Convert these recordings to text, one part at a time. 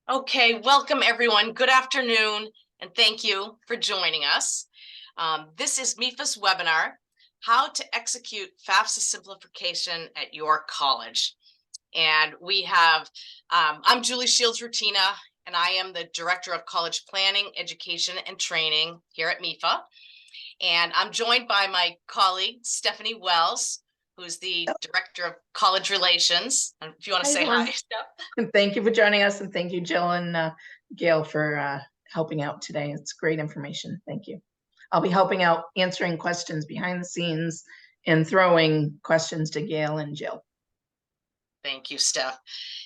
Okay, welcome everyone. Good afternoon, and thank you for joining us. This is MEFA's webinar, How to Execute FAFSA Simplification at Your College. And we have, I'm Julie Shields-Rutina, and I am the Director of College Planning, Education, and Training here at MEFA. And I'm joined by my colleague, Stephanie Wells, who's the Director of College Relations. And if you want to say hi, Steph. Thank you for joining us, and thank you, Jill and Gail, for helping out today. It's great information. Thank you. I'll be helping out answering questions behind the scenes and throwing questions to Gail and Jill. Thank you, Steph.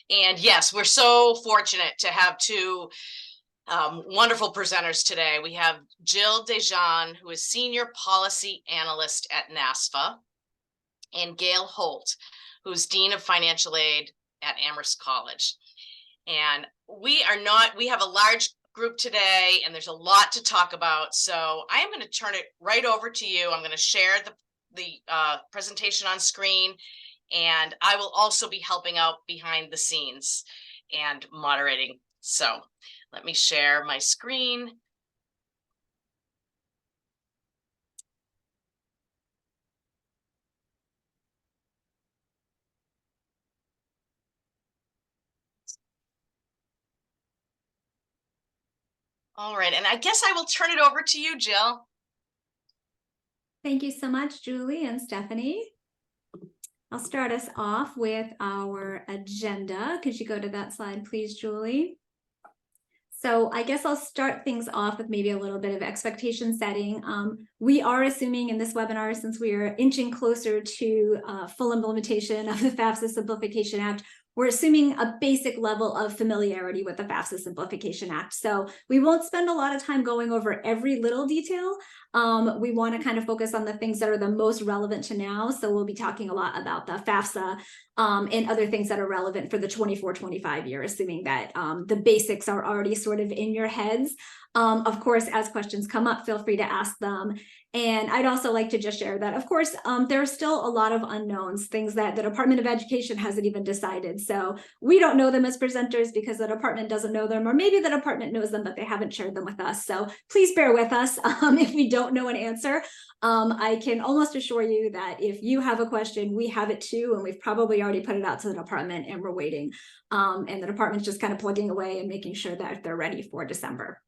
And yes, we're so fortunate to have two wonderful presenters today. We have Jill Desjean, who is Senior Policy Analyst at NASFAA, and Gail Holt, who's Dean of Financial Aid at Amherst College. And we have a large group today, and there's a lot to talk about. So I am going to turn it right over to you. I'm going to share the presentation on screen, and I will also be helping out behind the scenes and moderating. So let me share my screen. All right, and I guess I will turn it over to you, Jill. Thank you so much, Julie and Stephanie. I'll start us off with our agenda. Could you go to that slide, please, Julie? So I guess I'll start things off with maybe a little bit of expectation setting. We are assuming in this webinar, since we are inching closer to full implementation of the FAFSA Simplification Act, we're assuming a basic level of familiarity with the FAFSA Simplification Act. So we won't spend a lot of time going over every little detail. We want to kind of focus on the things that are the most relevant to now. So we'll be talking a lot about the FAFSA and other things that are relevant for the 24-25 year, assuming that the basics are already sort of in your heads. Of course, as questions come up, feel free to ask them. And I'd also like to just share that, of course, there are still a lot of unknowns, things that the Department of Education hasn't even decided. So we don't know them as presenters because the department doesn't know them, or maybe the department knows them, but they haven't shared them with us. So please bear with us if we don't know an answer. I can almost assure you that if you have a question, we have it too, and we've probably already put it out to the department and we're waiting. And the department's just kind of plugging away and making sure that they're ready for December.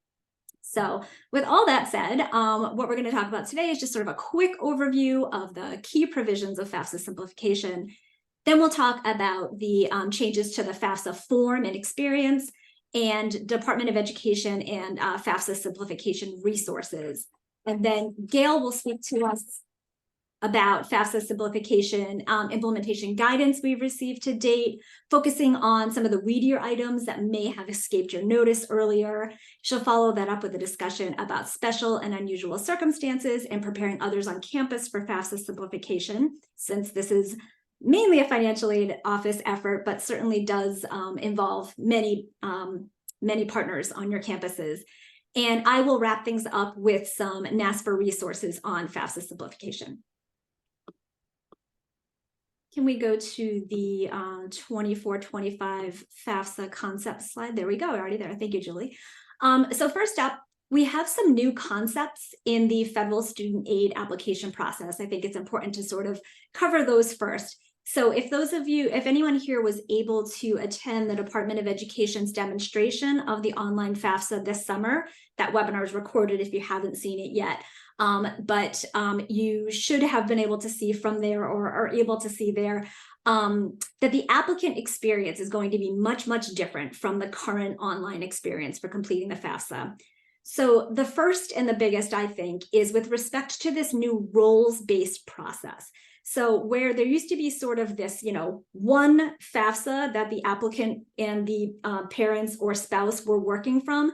So with all that said, what we're going to talk about today is just sort of a quick overview of the key provisions of FAFSA simplification. Then we'll talk about the changes to the FAFSA form and experience, and Department of Education and FAFSA simplification resources. And then Gail will speak to us about FAFSA simplification implementation guidance we've received to date, focusing on some of the weedier items that may have escaped your notice earlier. She'll follow that up with a discussion about special and unusual circumstances and preparing others on campus for FAFSA simplification, since this is mainly a financial aid office effort, but certainly does involve many partners on your campuses. And I will wrap things up with some NASFAA resources on FAFSA simplification. Can we go to the 24-25 FAFSA concept slide? There we go, already there. Thank you, Julie. So first up, we have some new concepts in the federal student aid application process. I think it's important to sort of cover those first. So if anyone here was able to attend the Department of Education's demonstration of the online FAFSA this summer, that webinar is recorded if you haven't seen it yet. But you should have been able to see from there, or are able to see there, that the applicant experience is going to be much, much different from the current online experience for completing the FAFSA. So the first and the biggest, I think, is with respect to this new roles-based process. So where there used to be sort of this, one FAFSA that the applicant and the parents or spouse were working from,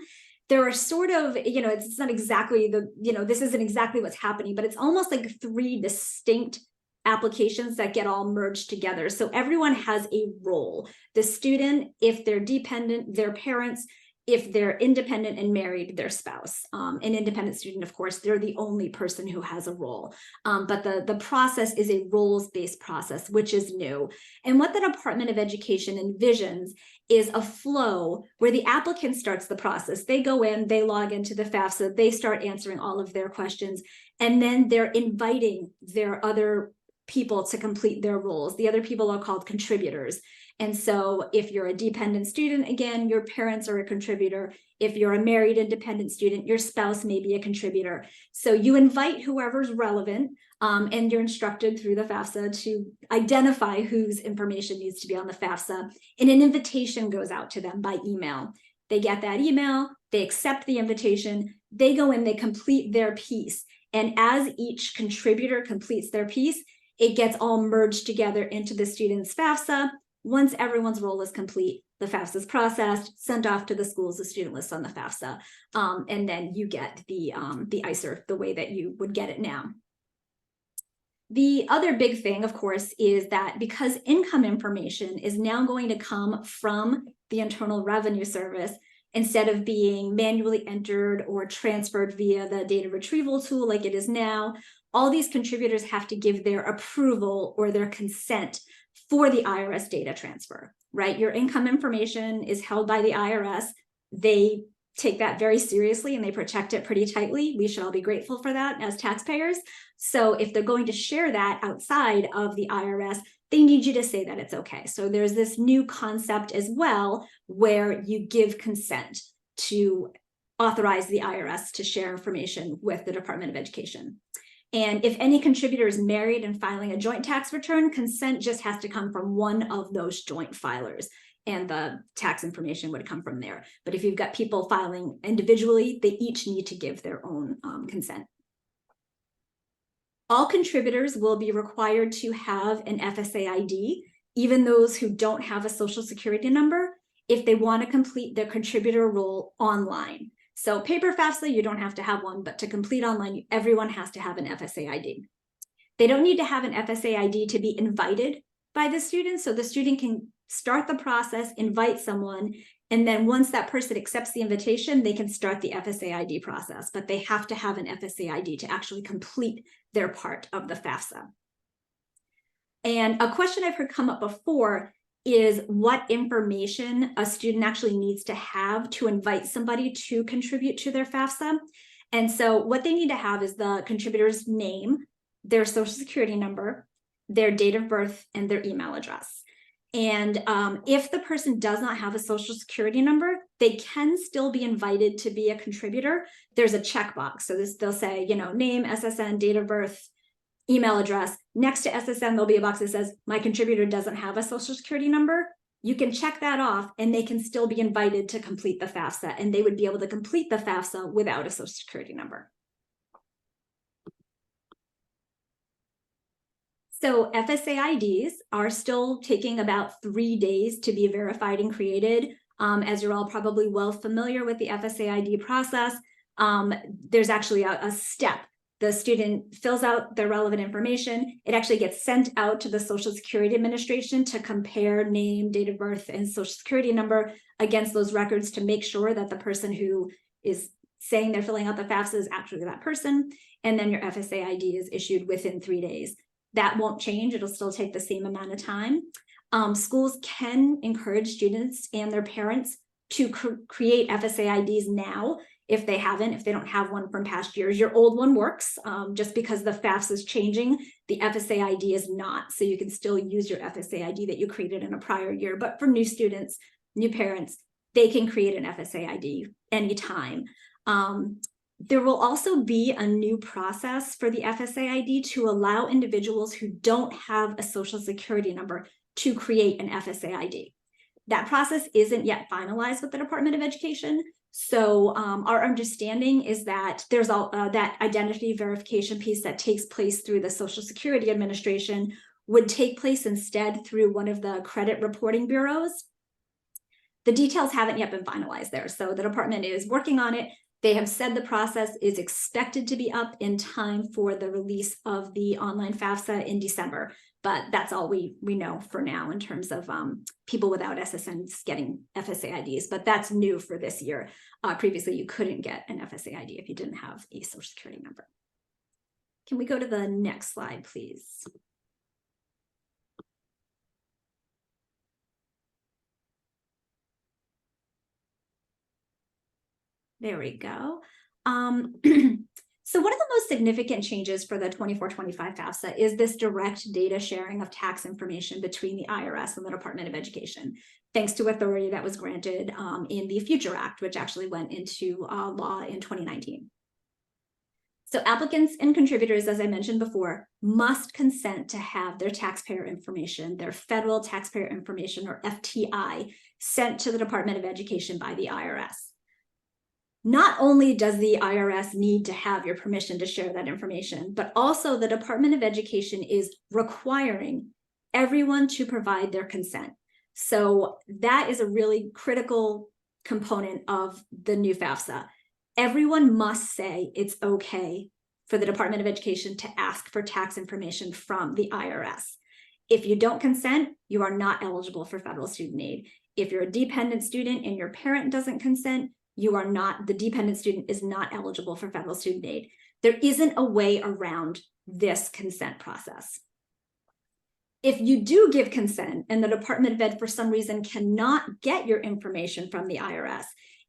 there are sort of, it's not exactly this isn't exactly what's happening, but it's almost like 3 distinct applications that get all merged together. So everyone has a role. The student, if they're dependent, their parents, if they're independent and married, their spouse. An independent student, of course, they're the only person who has a role. But the process is a roles-based process, which is new. And what the Department of Education envisions is a flow where the applicant starts the process. They go in, they log into the FAFSA, they start answering all of their questions, and then they're inviting their other people to complete their roles. The other people are called contributors. And so if you're a dependent student, again, your parents are a contributor. If you're a married independent student, your spouse may be a contributor. So you invite whoever's relevant, and you're instructed through the FAFSA to identify whose information needs to be on the FAFSA, and an invitation goes out to them by email. They get that email, they accept the invitation, they go in, they complete their piece. And as each contributor completes their piece, it gets all merged together into the student's FAFSA. Once everyone's role is complete, the FAFSA is processed, sent off to the schools, the student list on the FAFSA, and then you get the ICER the way that you would get it now. The other big thing, of course, is that because income information is now going to come from the Internal Revenue Service, instead of being manually entered or transferred via the data retrieval tool like it is now, all these contributors have to give their approval or their consent for the IRS data transfer, right? Your income information is held by the IRS. They take that very seriously and they protect it pretty tightly. We should all be grateful for that as taxpayers. So if they're going to share that outside of the IRS, they need you to say that it's okay. So there's this new concept as well, where you give consent to authorize the IRS to share information with the Department of Education. And if any contributor is married and filing a joint tax return, consent just has to come from one of those joint filers, and the tax information would come from there. But if you've got people filing individually, they each need to give their own consent. All contributors will be required to have an FSA ID, even those who don't have a social security number, if they want to complete their contributor role online. So paper FAFSA, you don't have to have one, but to complete online, everyone has to have an FSA ID. They don't need to have an FSA ID to be invited by the student. So the student can start the process, invite someone, and then once that person accepts the invitation, they can start the FSA ID process, but they have to have an FSA ID to actually complete their part of the FAFSA. And a question I've heard come up before is what information a student actually needs to have to invite somebody to contribute to their FAFSA. And so what they need to have is the contributor's name, their social security number, their date of birth, and their email address. And if the person does not have a social security number, they can still be invited to be a contributor. There's a checkbox. So they'll say, you know, name, SSN, date of birth, email address. Next to SSN, there'll be a box that says, my contributor doesn't have a social security number. You can check that off and they can still be invited to complete the FAFSA, and they would be able to complete the FAFSA without a social security number. So FSA IDs are still taking about 3 days to be verified and created. As you're all probably well familiar with the FSA ID process, there's actually a step. The student fills out their relevant information. It actually gets sent out to the Social Security Administration to compare name, date of birth, and social security number against those records to make sure that the person who is saying they're filling out the FAFSA is actually that person. And then your FSA ID is issued within 3 days. That won't change. It'll still take the same amount of time. Schools can encourage students and their parents to create FSA IDs now if they don't have one from past years. Your old one works. Just because the FAFSA is changing, the FSA ID is not. So you can still use your FSA ID that you created in a prior year. But for new students, new parents, they can create an FSA ID anytime. There will also be a new process for the FSA ID to allow individuals who don't have a social security number to create an FSA ID. That process isn't yet finalized with the Department of Education. So our understanding is that there's that identity verification piece that takes place through the Social Security Administration would take place instead through one of the credit reporting bureaus. The details haven't yet been finalized there. So the department is working on it. They have said the process is expected to be up in time for the release of the online FAFSA in December, but that's all we know for now in terms of people without SSNs getting FSA IDs, but that's new for this year. Previously, you couldn't get an FSA ID if you didn't have a Social Security number. Can we go to the next slide, please? There we go. So one of the most significant changes for the 24-25 FAFSA is this direct data sharing of tax information between the IRS and the Department of Education, thanks to authority that was granted in the Future Act, which actually went into law in 2019. So applicants and contributors, as I mentioned before, must consent to have their taxpayer information, their federal taxpayer information, or FTI, sent to the Department of Education by the IRS. Not only does the IRS need to have your permission to share that information, but also the Department of Education is requiring everyone to provide their consent. So that is a really critical component of the new FAFSA. Everyone must say it's okay for the Department of Education to ask for tax information from the IRS. If you don't consent, you are not eligible for federal student aid. If you're a dependent student and your parent doesn't consent, you are not, the dependent student is not eligible for federal student aid. There isn't a way around this consent process. If you do give consent and the Department of Ed for some reason cannot get your information from the IRS,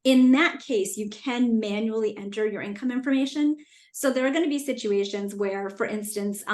in that case, you can manually enter your income information. So there are going to be situations where, for instance,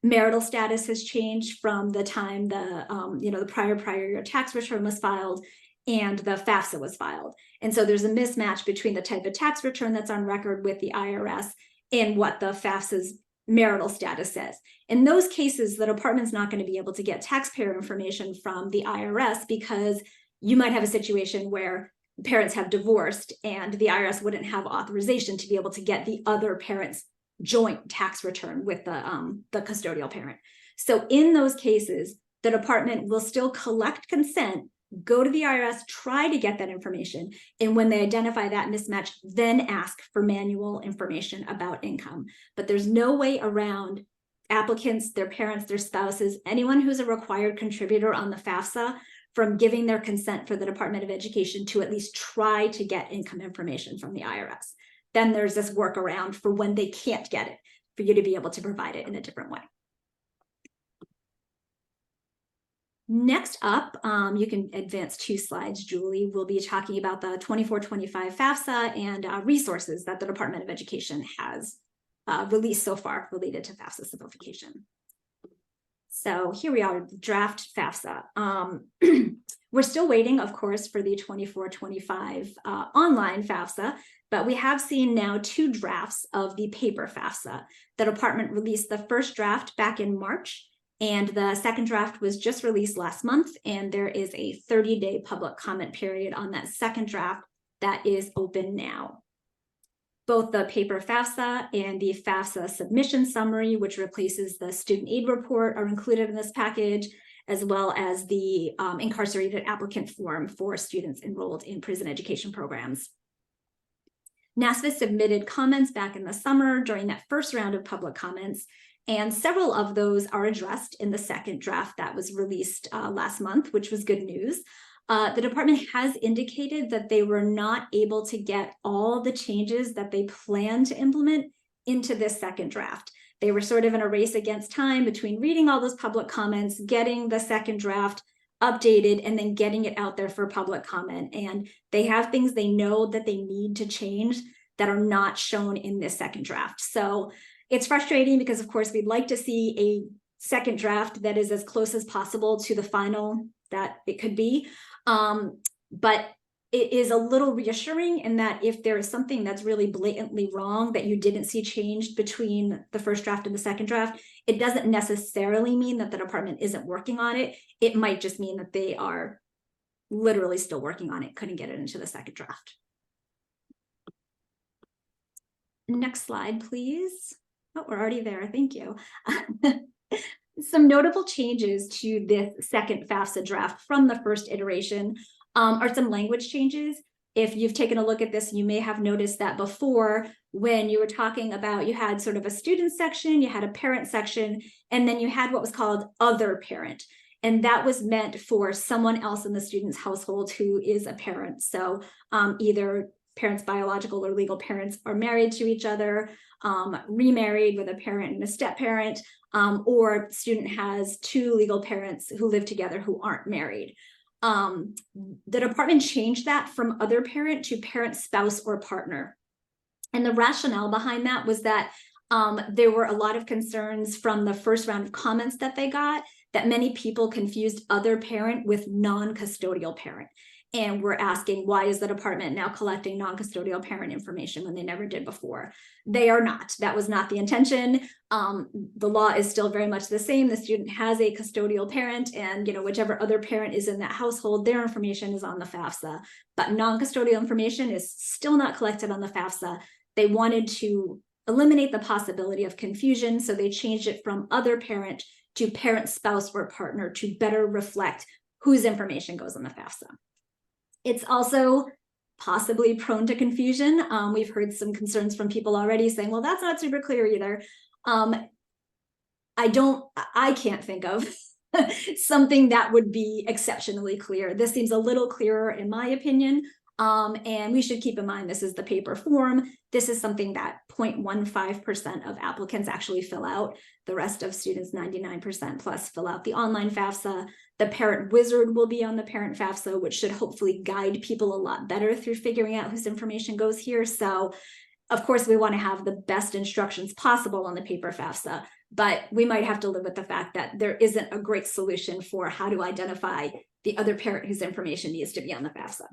marital status has changed from the time the prior year tax return was filed and the FAFSA was filed. And so there's a mismatch between the type of tax return that's on record with the IRS and what the FAFSA's marital status says. In those cases, the department's not going to be able to get taxpayer information from the IRS because you might have a situation where parents have divorced and the IRS wouldn't have authorization to be able to get the other parent's joint tax return with the custodial parent. So in those cases, the department will still collect consent, go to the IRS, try to get that information, and when they identify that mismatch, then ask for manual information about income. But there's no way around applicants, their parents, their spouses, anyone who's a required contributor on the FAFSA from giving their consent for the Department of Education to at least try to get income information from the IRS. Then there's this workaround for when they can't get it, for you to be able to provide it in a different way. Next up, you can advance 2 slides, Julie. We'll be talking about the 24-25 FAFSA and resources that the Department of Education has released so far related to FAFSA simplification. So here we are, draft FAFSA. We're still waiting, of course, for the 24-25 online FAFSA, but we have seen now 2 drafts of the paper FAFSA. The department released the first draft back in March, and the second draft was just released last month, and there is a 30-day public comment period on that second draft that is open now. Both the paper FAFSA and the FAFSA submission summary, which replaces the student aid report, are included in this package, as well as the incarcerated applicant form for students enrolled in prison education programs. NASFAA submitted comments back in the summer during that first round of public comments, and several of those are addressed in the second draft that was released last month, which was good news. The department has indicated that they were not able to get all the changes that they plan to implement into this second draft. They were sort of in a race against time between reading all those public comments, getting the second draft updated, and then getting it out there for public comment. And they have things they know that they need to change that are not shown in this second draft. So it's frustrating because, of course, we'd like to see a second draft that is as close as possible to the final that it could be. But it is a little reassuring in that if there is something that's really blatantly wrong that you didn't see changed between the first draft and the second draft, it doesn't necessarily mean that the department isn't working on it. It might just mean that they are literally still working on it, couldn't get it into the second draft. Next slide, please. Oh, we're already there. Thank you. Some notable changes to this second FAFSA draft from the first iteration are some language changes. if you've taken a look at this, you may have noticed that before, when you were talking about, you had sort of a student section, you had a parent section, and then you had what was called other parent. And that was meant for someone else in the student's household who is a parent. So either parents, biological or legal parents, are married to each other, remarried with a parent and a step parent, or student has two legal parents who live together who aren't married. The department changed that from other parent to parent, spouse, or partner. And the rationale behind that was that there were a lot of concerns from the first round of comments that they got that many people confused other parent with non-custodial parent. And we're asking, why is the department now collecting non-custodial parent information when they never did before? They are not. That was not the intention. The law is still very much the same. The student has a custodial parent, and whichever other parent is in that household, their information is on the FAFSA. But non-custodial information is still not collected on the FAFSA. They wanted to eliminate the possibility of confusion, so they changed it from other parent to parent, spouse, or partner to better reflect whose information goes on the FAFSA. It's also possibly prone to confusion. We've heard some concerns from people already saying, well, that's not super clear either. I can't think of something that would be exceptionally clear. This seems a little clearer in my opinion. And we should keep in mind, this is the paper form. This is something that 0.15% of applicants actually fill out. The rest of students, 99% plus, fill out the online FAFSA. The parent wizard will be on the parent FAFSA, which should hopefully guide people a lot better through figuring out whose information goes here. So of course, we want to have the best instructions possible on the paper FAFSA, but we might have to live with the fact that there isn't a great solution for how to identify the other parent whose information needs to be on the FAFSA.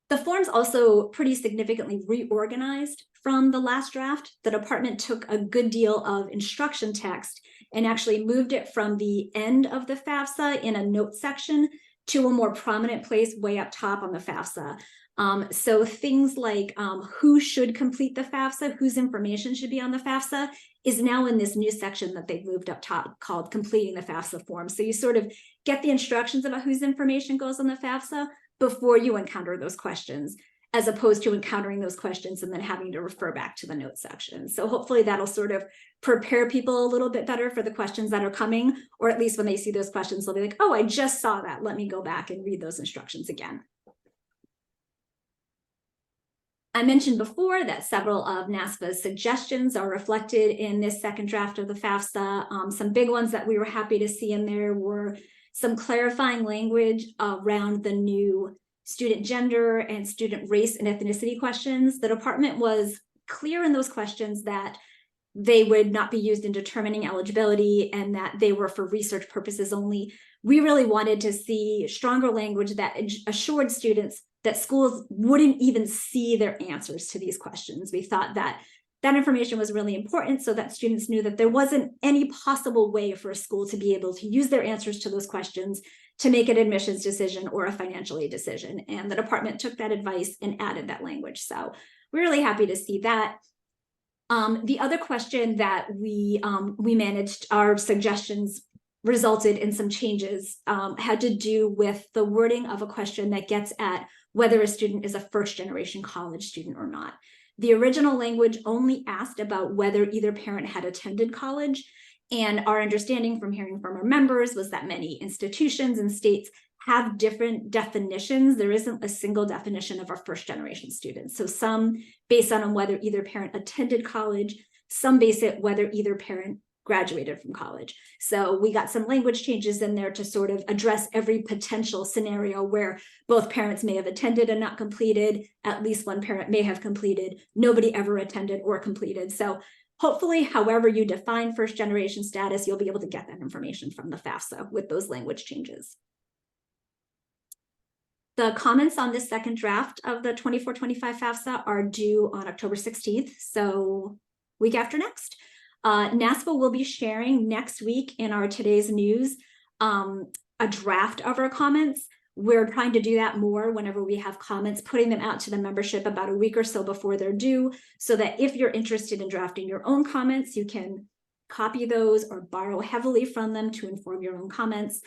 The form's also pretty significantly reorganized from the last draft. The department took a good deal of instruction text and actually moved it from the end of the FAFSA in a note section to a more prominent place way up top on the FAFSA. So things like who should complete the FAFSA, whose information should be on the FAFSA, is now in this new section that they've moved up top called completing the FAFSA form. So you sort of get the instructions about whose information goes on the FAFSA before you encounter those questions, as opposed to encountering those questions and then having to refer back to the note section. So hopefully that'll sort of prepare people a little bit better for the questions that are coming, or at least when they see those questions, they'll be like, oh, I just saw that. Let me go back and read those instructions again. I mentioned before that several of NASFAA's suggestions are reflected in this second draft of the FAFSA. Some big ones that we were happy to see in there were some clarifying language around the new student gender and student race and ethnicity questions. The department was clear in those questions that they would not be used in determining eligibility and that they were for research purposes only. We really wanted to see stronger language that assured students that schools wouldn't even see their answers to these questions. We thought that that information was really important so that students knew that there wasn't any possible way for a school to be able to use their answers to those questions to make an admissions decision or a financial aid decision. And the department took that advice and added that language. So we're really happy to see that. The other question that we managed, our suggestions resulted in some changes, had to do with the wording of a question that gets at whether a student is a first-generation college student or not. The original language only asked about whether either parent had attended college, and our understanding from hearing from our members was that many institutions and states have different definitions. There isn't a single definition of our first-generation students. So some base on whether either parent attended college, some base it whether either parent graduated from college. So we got some language changes in there to sort of address every potential scenario where both parents may have attended and not completed, at least one parent may have completed, nobody ever attended or completed. So hopefully, however you define first generation status, you'll be able to get that information from the FAFSA with those language changes. The comments on this second draft of the 24-25 FAFSA are due on October 16th, so week after next. NASFAA will be sharing next week in our Today's News a draft of our comments. We're trying to do that more whenever we have comments, putting them out to the membership about a week or so before they're due, so that if you're interested in drafting your own comments, you can copy those or borrow heavily from them to inform your own comments.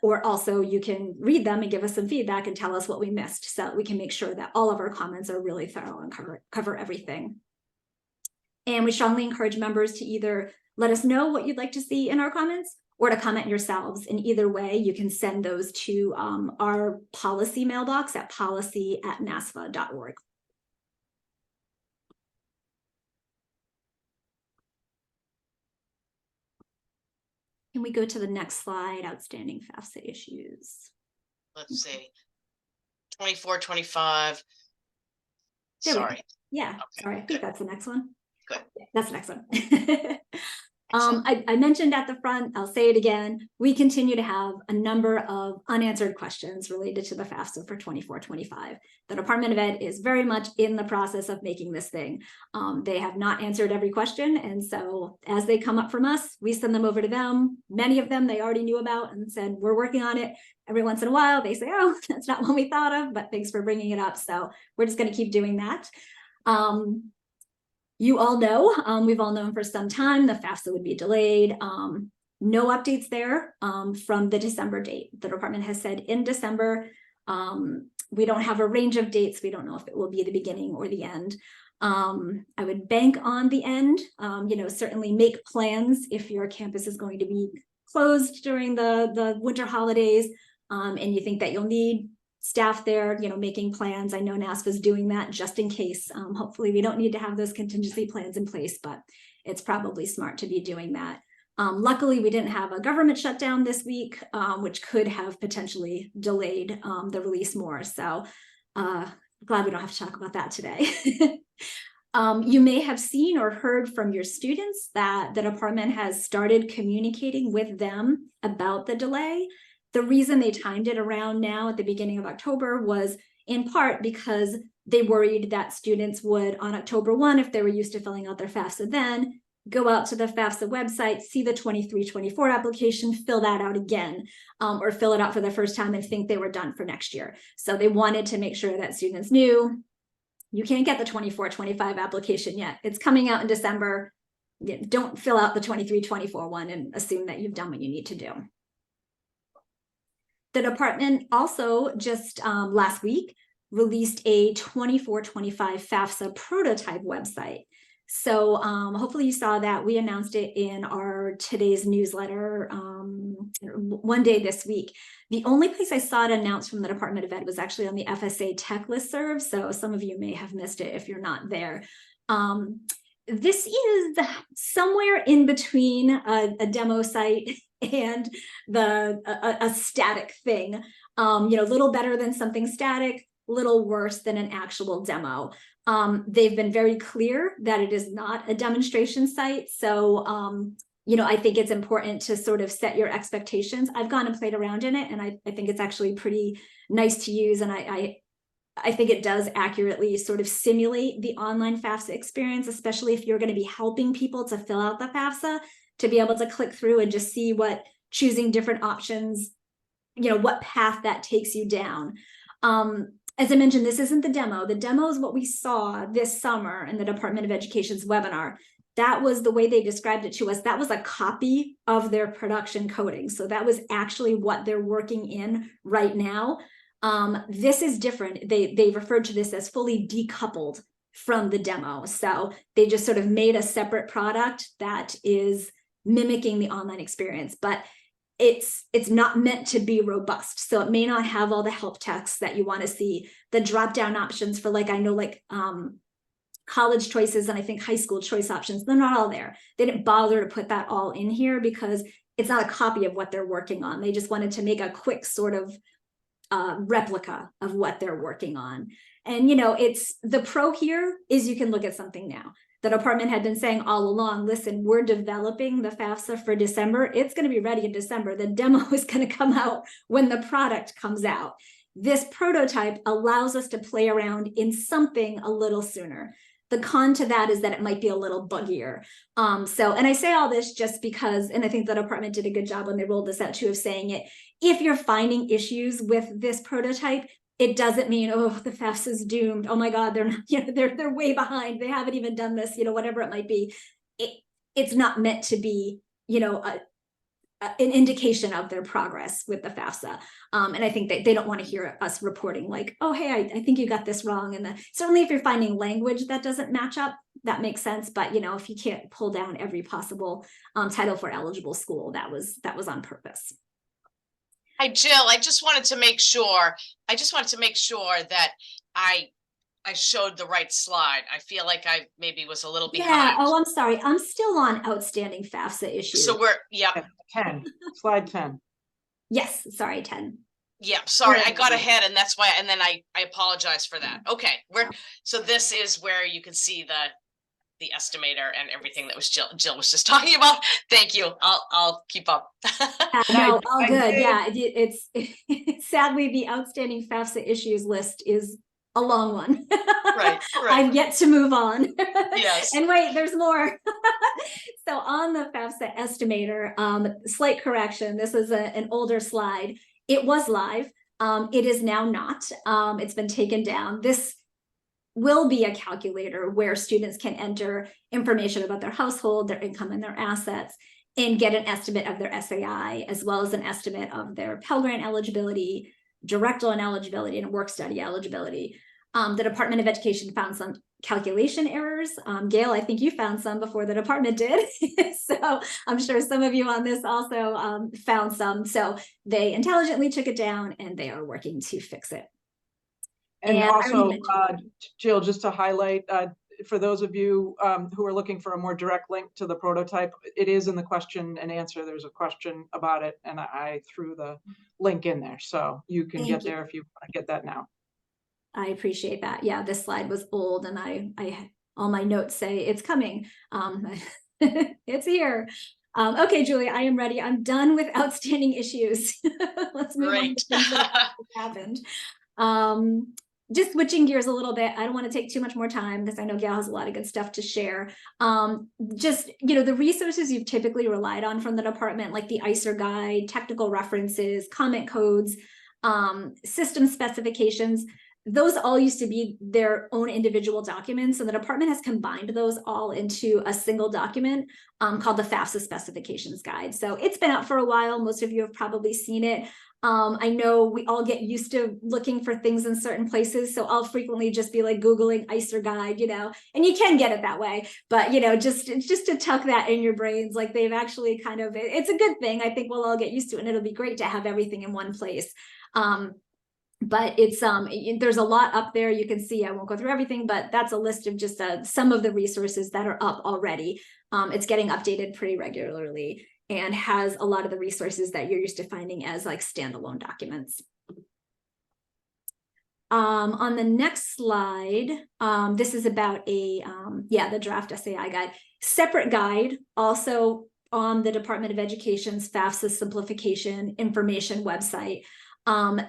Or also you can read them and give us some feedback and tell us what we missed, so we can make sure that all of our comments are really thorough and cover everything. And we strongly encourage members to either let us know what you'd like to see in our comments or to comment yourselves. And either way, you can send those to our policy mailbox at policy@nasfa.org. Can we go to the next slide? Outstanding FAFSA issues. Let's see. 24, 25. There we go. Sorry. Yeah, Okay, sorry. I think that's the next one. Good. Yeah, that's the next one. I mentioned at the front, I'll say it again, we continue to have a number of unanswered questions related to the FAFSA for 24-25. The Department of Ed is very much in the process of making this thing. They have not answered every question, and so as they come up from us, we send them over to them. Many of them they already knew about and said, we're working on it. Every once in a while, they say, oh, that's not one we thought of, but thanks for bringing it up. So we're just going to keep doing that. You all know, we've all known for some time the FAFSA would be delayed. No updates there from the December date. The department has said in December. We don't have a range of dates. We don't know if it will be the beginning or the end. I would bank on the end, certainly make plans if your campus is going to be closed during the winter holidays, and you think that you'll need staff there, making plans. I know NASFAA is doing that just in case. Hopefully we don't need to have those contingency plans in place, but it's probably smart to be doing that. Luckily, we didn't have a government shutdown this week, which could have potentially delayed the release more. So glad we don't have to talk about that today. You may have seen or heard from your students that the department has started communicating with them about the delay. The reason they timed it around now at the beginning of October was in part because they worried that students would on October 1, if they were used to filling out their FAFSA then, go out to the FAFSA website, see the 23-24 application, fill that out again, or fill it out for the first time and think they were done for next year. So they wanted to make sure that students knew you can't get the 24-25 application yet. It's coming out in December. Don't fill out the 23-24 one and assume that you've done what you need to do. The department also just last week released a 24-25 FAFSA prototype website. So hopefully you saw that. We announced it in our today's newsletter one day this week. The only place I saw it announced from the Department of Ed was actually on the FSA Tech listserv. So some of you may have missed it if you're not there. This is somewhere in between a demo site and a static thing. A little better than something static, little worse than an actual demo. They've been very clear that it is not a demonstration site. So, I think it's important to sort of set your expectations. I've gone and played around in it, and I think it's actually pretty nice to use. And I think it does accurately sort of simulate the online FAFSA experience, especially if you're going to be helping people to fill out the FAFSA, to be able to click through and just see what choosing different options, what path that takes you down. As I mentioned, this isn't the demo. The demo is what we saw this summer in the Department of Education's webinar. That was the way they described it to us. That was a copy of their production coding. So that was actually what they're working in right now. This is different. They referred to this as fully decoupled from the demo. So they just sort of made a separate product that is mimicking the online experience, but it's not meant to be robust. So it may not have all the help texts that you want to see, the drop-down options for college choices and I think high school choice options. They're not all there. They didn't bother to put that all in here because it's not a copy of what they're working on. They just wanted to make a quick sort of replica of what they're working on. And, it's the pro here is you can look at something now. The department had been saying all along, listen, we're developing the FAFSA for December. It's going to be ready in December. The demo is going to come out when the product comes out. This prototype allows us to play around in something a little sooner. The con to that is that it might be a little buggier. And I say all this just because, and I think the department did a good job when they rolled this out too, of saying it. If you're finding issues with this prototype, it doesn't mean, oh, the FAFSA is doomed. Oh my God, they're not, they're way behind. They haven't even done this, whatever it might be. It's not meant to be, an indication of their progress with the FAFSA. And I think that they don't want to hear us reporting like, oh, hey, I think you got this wrong. And certainly if you're finding language that doesn't match up, that makes sense. But, you know, if you can't pull down every possible Title IV eligible school, that was on purpose. Hi, Jill, I just wanted to make sure that I showed the right slide. I feel like I maybe was a little behind. Yeah, oh, I'm sorry. I'm still on outstanding FAFSA issues. So we're, yep. 10, slide 10. Yes, sorry, 10. Yep, sorry, I got ahead and that's why, and then I apologize for that. Okay, so this is where you can see the estimator and everything that was Jill was just talking about. Thank you. I'll keep up. No, all good. Yeah, it's sadly the outstanding FAFSA issues list is a long one. Right. I've yet to move on. Yes. And wait, there's more. So on the FAFSA estimator, slight correction. This is an older slide. It was live. It is now not. It's been taken down. This will be a calculator where students can enter information about their household, their income, and their assets, and get an estimate of their SAI, as well as an estimate of their Pell Grant eligibility, direct loan eligibility, and work study eligibility. The Department of Education found some calculation errors. Gail, I think you found some before the department did. So I'm sure some of you on this also found some. So they intelligently took it down and they are working to fix it. And also, Jill, just to highlight, for those of you who are looking for a more direct link to the prototype, it is in the question and answer. There's a question about it, and I threw the link in there. So you can get there if you want to get that now. I appreciate that. Yeah, this slide was old and I all my notes say it's coming. It's here. Okay, Julie, I am ready. I'm done with outstanding issues. Let's move on to things that happened. Just switching gears a little bit. I don't want to take too much more time because I know Gail has a lot of good stuff to share. Just, you know, the resources you've typically relied on from the department, like the ICER guide, technical references, comment codes, system specifications, those all used to be their own individual documents. And the department has combined those all into a single document called the FAFSA Specifications Guide. So it's been out for a while. Most of you have probably seen it. I know we all get used to looking for things in certain places. So I'll frequently just be like Googling ICER guide, you know, and you can get it that way. But, you know, just to tuck that in your brains, like they've actually kind of, it's a good thing. I think we'll all get used to it and it'll be great to have everything in one place. But it's there's a lot up there. You can see, I won't go through everything, but that's a list of just some of the resources that are up already. It's getting updated pretty regularly and has a lot of the resources that you're used to finding as like standalone documents. On the next slide, this is about the draft SAI guide. Separate guide also on the Department of Education's FAFSA Simplification information website.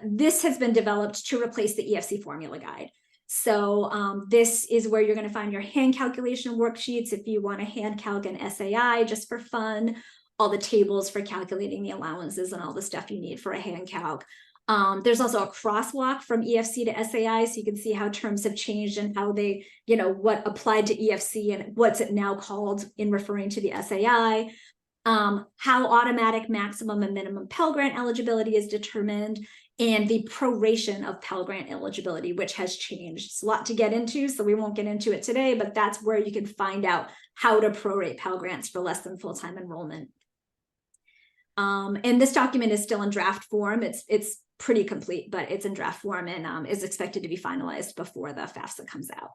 This has been developed to replace the EFC formula guide. So this is where you're going to find your hand calculation worksheets if you want to hand calc an SAI just for fun, all the tables for calculating the allowances and all the stuff you need for a hand calc. There's also a crosswalk from EFC to SAI, so you can see how terms have changed and how they, you know, what applied to EFC and what's it now called in referring to the SAI. How automatic maximum and minimum Pell Grant eligibility is determined, and the proration of Pell Grant eligibility, which has changed. It's a lot to get into, so we won't get into it today, but that's where you can find out how to prorate Pell Grants for less than full-time enrollment. And this document is still in draft form. It's pretty complete, but it's in draft form and is expected to be finalized before the FAFSA comes out.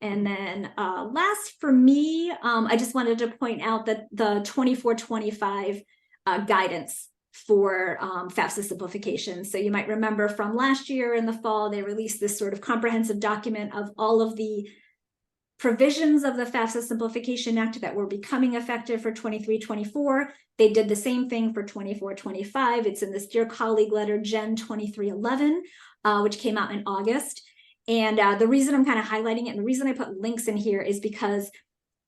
And then last for me, I just wanted to point out that the 24-25 guidance for FAFSA simplification. So you might remember from last year in the fall, they released this sort of comprehensive document of all of the provisions of the FAFSA Simplification Act that were becoming effective for 23-24. They did the same thing for 24-25. It's in this Dear Colleague letter, Gen 2311, which came out in August. And the reason I'm kind of highlighting it and the reason I put links in here is because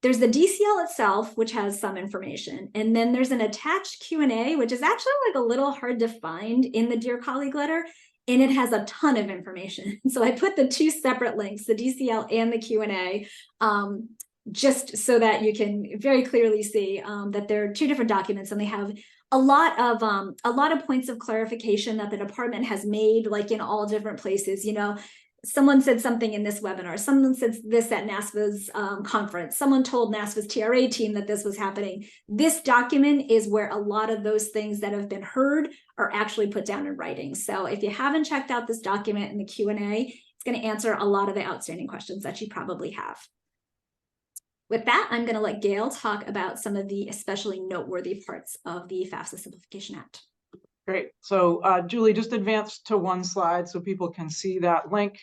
there's the DCL itself, which has some information. And then there's an attached Q&A, which is actually like a little hard to find in the Dear Colleague letter. And it has a ton of information. So I put the two separate links, the DCL and the Q&A, just so that you can very clearly see that there are two different documents and they have a lot of points of clarification that the department has made, like in all different places. You know, someone said something in this webinar, someone said this at NASFAA's conference, someone told NASFAA's TRA team that this was happening. This document is where a lot of those things that have been heard are actually put down in writing. So if you haven't checked out this document in the Q&A, it's going to answer a lot of the outstanding questions that you probably have. With that, I'm going to let Gail talk about some of the especially noteworthy parts of the FAFSA Simplification Act. Great. So Julie, just advance to one slide so people can see that link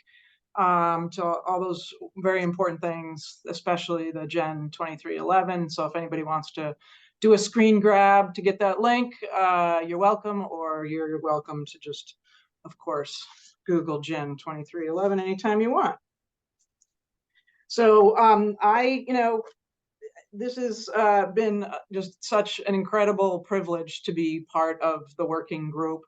to all those very important things, especially the Gen 2311. So if anybody wants to do a screen grab to get that link, you're welcome, or you're welcome to just, of course, Google Gen 2311 anytime you want. So this has been just such an incredible privilege to be part of the working group.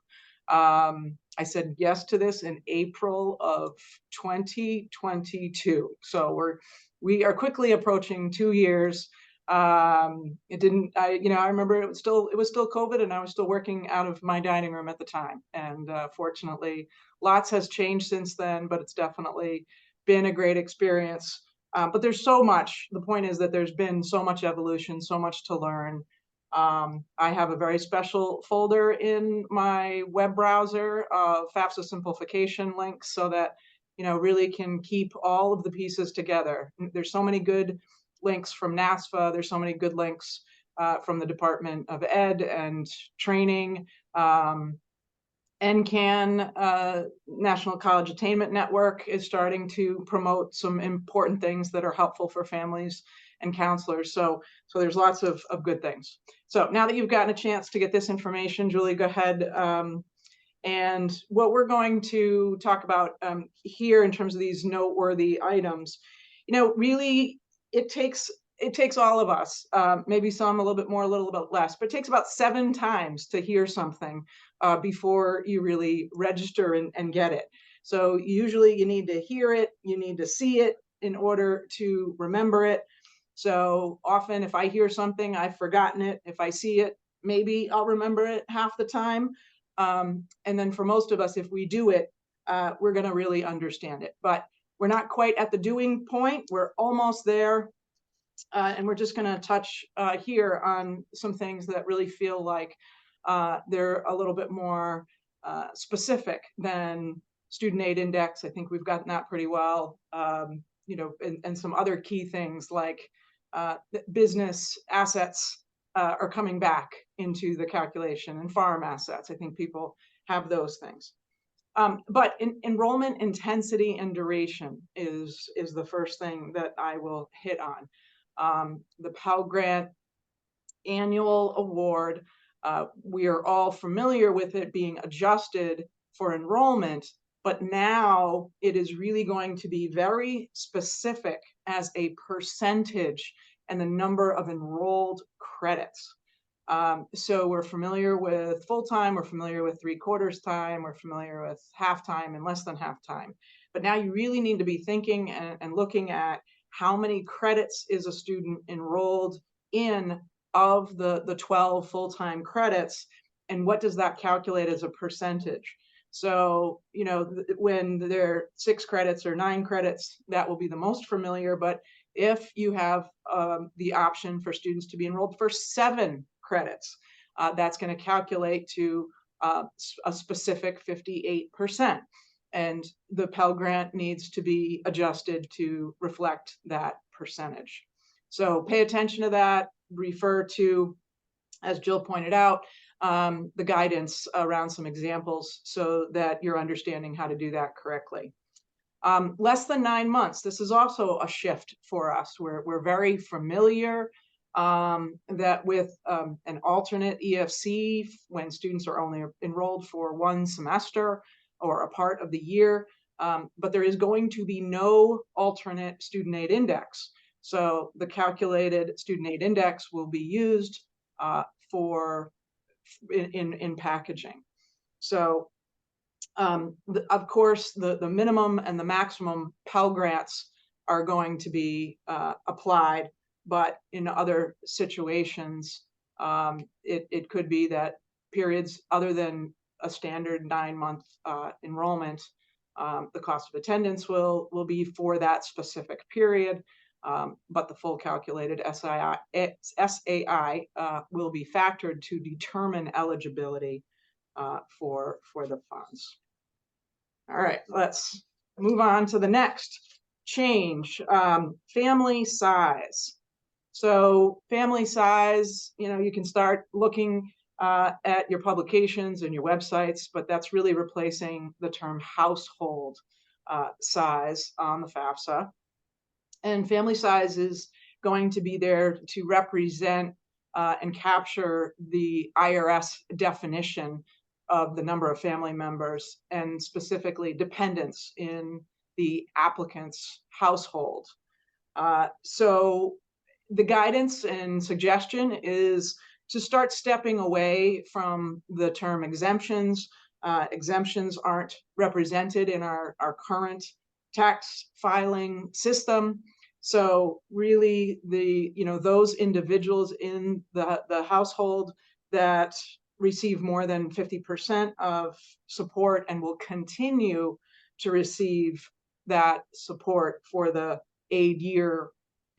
I said yes to this in April of 2022. So we are quickly approaching 2 years. I remember it was still COVID, and I was still working out of my dining room at the time. And fortunately, lots has changed since then, but it's definitely been a great experience. But there's so much. The point is that there's been so much evolution, so much to learn. I have a very special folder in my web browser of FAFSA simplification links so that, really can keep all of the pieces together. There's so many good links from NASFAA. There's so many good links from the Department of Ed and Training. NCAN, National College Attainment Network, is starting to promote some important things that are helpful for families and counselors. So there's lots of good things. So now that you've gotten a chance to get this information, Julie, go ahead. And what we're going to talk about here in terms of these noteworthy items, really it takes all of us, maybe some a little bit more, a little bit less, but it takes about 7 times to hear something before you really register and get it. So usually you need to hear it, you need to see it in order to remember it. So often if I hear something, I've forgotten it. If I see it, maybe I'll remember it half the time. And then for most of us, if we do it, we're going to really understand it. But we're not quite at the doing point. We're almost there. And we're just going to touch here on some things that really feel like they're a little bit more specific than student aid index. I think we've gotten that pretty well, and some other key things like business assets are coming back into the calculation, and farm assets. I think people have those things. But enrollment intensity and duration is the first thing that I will hit on. The Pell Grant annual award, we are all familiar with it being adjusted for enrollment, but now it is really going to be very specific as a percentage and the number of enrolled credits. So we're familiar with full-time, we're familiar with 3/4 time, we're familiar with half-time and less than half-time. But now you really need to be thinking and looking at how many credits is a student enrolled in of the 12 full-time credits, and what does that calculate as a percentage? So, when there are 6 credits or 9 credits, that will be the most familiar. But if you have the option for students to be enrolled for 7 credits, that's going to calculate to a specific 58%. And the Pell Grant needs to be adjusted to reflect that percentage. So pay attention to that, refer to, as Jill pointed out, the guidance around some examples so that you're understanding how to do that correctly. Less than 9 months, this is also a shift for us. We're very familiar that with an alternate EFC, when students are only enrolled for 1 semester or a part of the year, but there is going to be no alternate student aid index. So the calculated student aid index will be used in packaging. So of course, the minimum and the maximum Pell Grants are going to be applied, but in other situations, It could be that periods other than a standard 9-month enrollment, the cost of attendance will be for that specific period, but the full calculated SAI will be factored to determine eligibility for the funds. All right, let's move on to the next change, family size. So family size, you can start looking at your publications and your websites, but that's really replacing the term household size on the FAFSA. And family size is going to be there to represent and capture the IRS definition of the number of family members and specifically dependents in the applicant's household. So the guidance and suggestion is to start stepping away from the term exemptions. Exemptions aren't represented in our current tax filing system. So really those individuals in the household that receive more than 50% of support and will continue to receive that support for the aid year,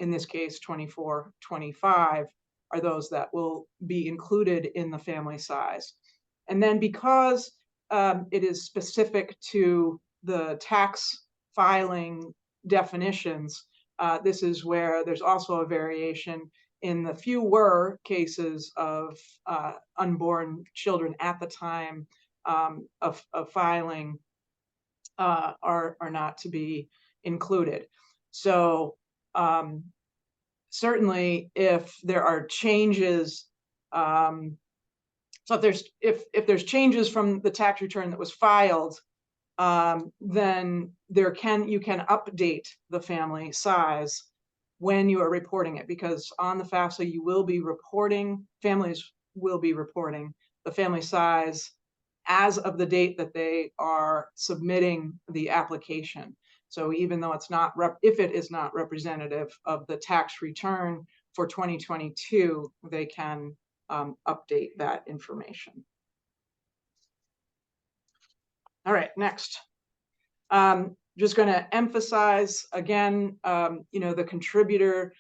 in this case 24-25, are those that will be included in the family size. And then because it is specific to the tax filing definitions, this is where there's also a variation in the fewer cases of unborn children at the time of filing are not to be included. So certainly if there are changes, so if there's changes from the tax return that was filed, then you can update the family size when you are reporting it, because on the FAFSA you will be reporting, families will be reporting the family size as of the date that they are submitting the application. So even though it's not, if it is not representative of the tax return for 2022, they can update that information. All right, next. Just going to emphasize again, the contributor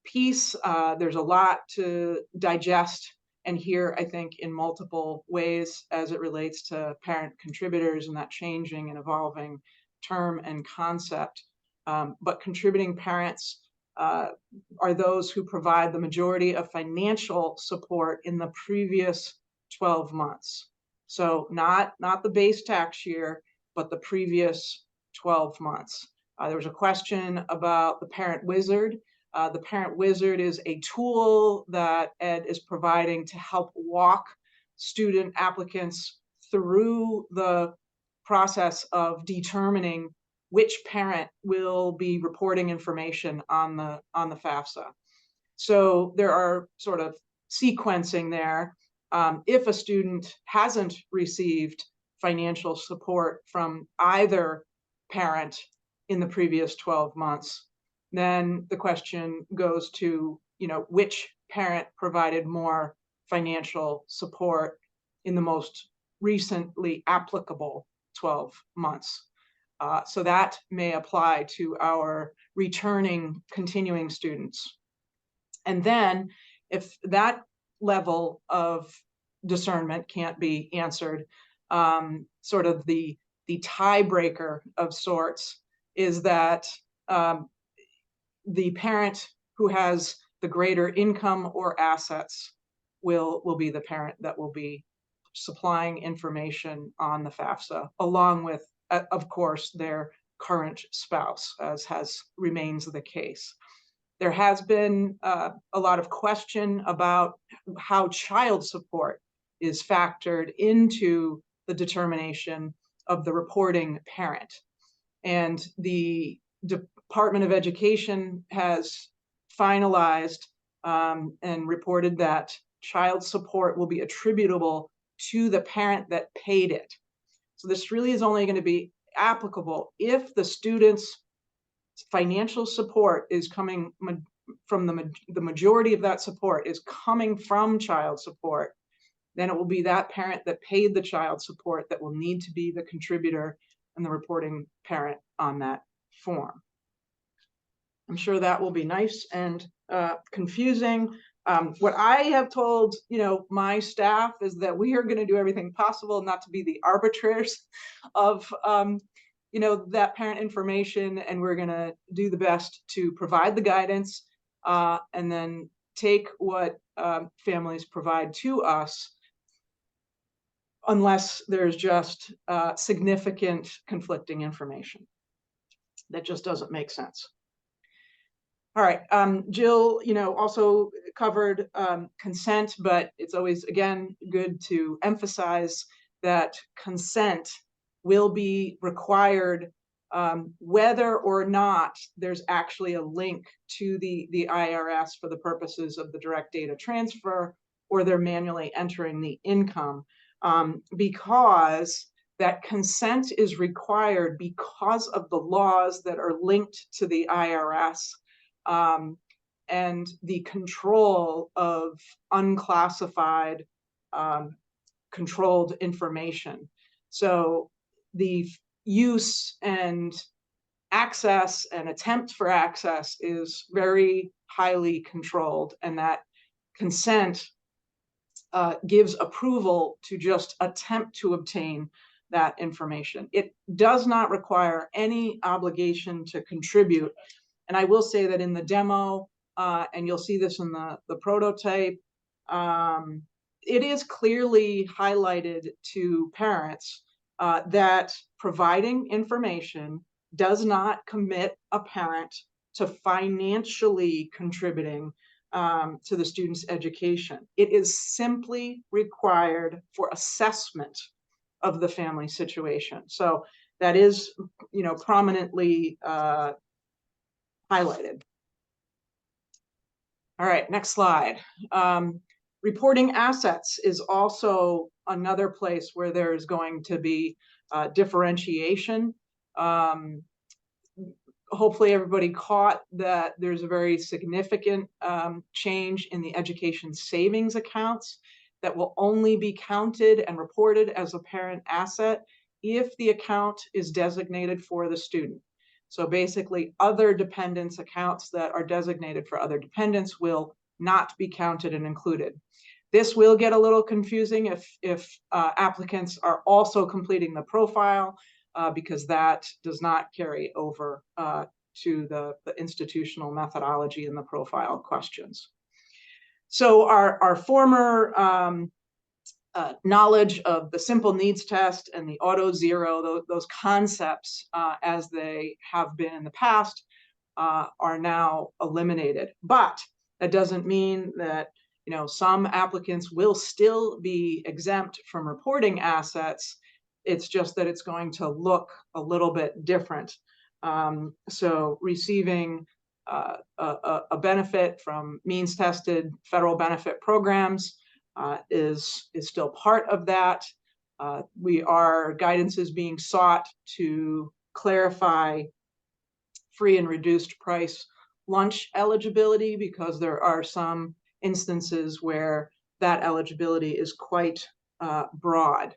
piece. There's a lot to digest and hear, I think, in multiple ways as it relates to parent contributors and that changing and evolving term and concept. But contributing parents are those who provide the majority of financial support in the previous 12 months. So not the base tax year, but the previous 12 months. There was a question about the Parent Wizard. The Parent Wizard is a tool that Ed is providing to help walk student applicants through the process of determining which parent will be reporting information on the FAFSA. So there are sort of sequencing there. If a student hasn't received financial support from either parent in the previous 12 months, then the question goes to, which parent provided more financial support in the most recently applicable 12 months. So that may apply to our returning continuing students. And then if that level of discernment can't be answered, sort of the tiebreaker of sorts is that the parent who has the greater income or assets will be the parent that will be supplying information on the FAFSA, along with, of course, their current spouse, as remains the case. There has been a lot of question about how child support is factored into the determination of the reporting parent. And the Department of Education has finalized and reported that child support will be attributable to the parent that paid it. So this really is only going to be applicable if the student's financial support is coming from the majority of that support is coming from child support, then it will be that parent that paid the child support that will need to be the contributor and the reporting parent on that form. I'm sure that will be nice and confusing. What I have told, my staff is that we are going to do everything possible not to be the arbiters of, that parent information, and we're going to do the best to provide the guidance and then take what families provide to us, unless there's just significant conflicting information. That just doesn't make sense. All right, Jill, also covered consent, but it's always, again, good to emphasize that consent will be required whether or not there's actually a link to the IRS for the purposes of the direct data transfer, or they're manually entering the income, because that consent is required because of the laws that are linked to the IRS and the control of unclassified controlled information. So the use and access and attempt for access is very highly controlled, and that consent gives approval to just attempt to obtain that information. It does not require any obligation to contribute. And I will say that in the demo, and you'll see this in the prototype, it is clearly highlighted to parents that providing information does not commit a parent to financially contributing to the student's education. It is simply required for assessment of the family situation. So that is, prominently highlighted. All right, next slide. Reporting assets is also another place where there's going to be differentiation. Hopefully everybody caught that there's a very significant change in the education savings accounts that will only be counted and reported as a parent asset if the account is designated for the student. So basically, other dependents accounts that are designated for other dependents will not be counted and included. This will get a little confusing if applicants are also completing the profile, because that does not carry over to the institutional methodology in the profile questions. So our former knowledge of the simple needs test and the auto zero, those concepts as they have been in the past are now eliminated. But that doesn't mean that some applicants will still be exempt from reporting assets. It's just that it's going to look a little bit different. So receiving a benefit from means tested federal benefit programs is still part of that. Guidance is being sought to clarify free and reduced price lunch eligibility, because there are some instances where that eligibility is quite broad.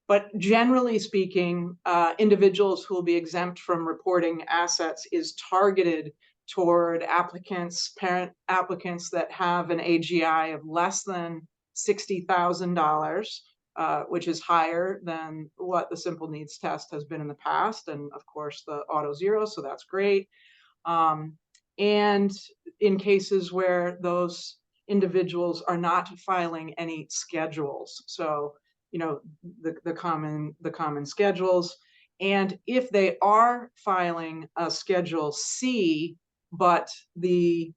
But generally speaking, individuals who will be exempt from reporting assets is targeted toward parent applicants that have an AGI of less than $60,000, which is higher than what the simple needs test has been in the past, and of course the auto zero, so that's great. And in cases where those individuals are not filing any schedules, so the common schedules, and if they are filing a Schedule C, but the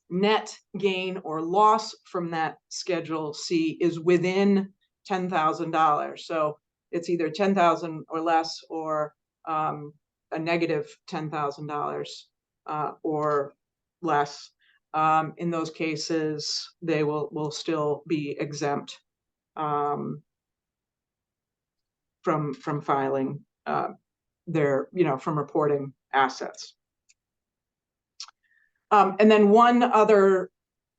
net gain or loss from that Schedule C is within $10,000, so it's either $10,000 or less, or a negative $10,000 or less. In those cases, they will still be exempt from filing from reporting assets. And then one other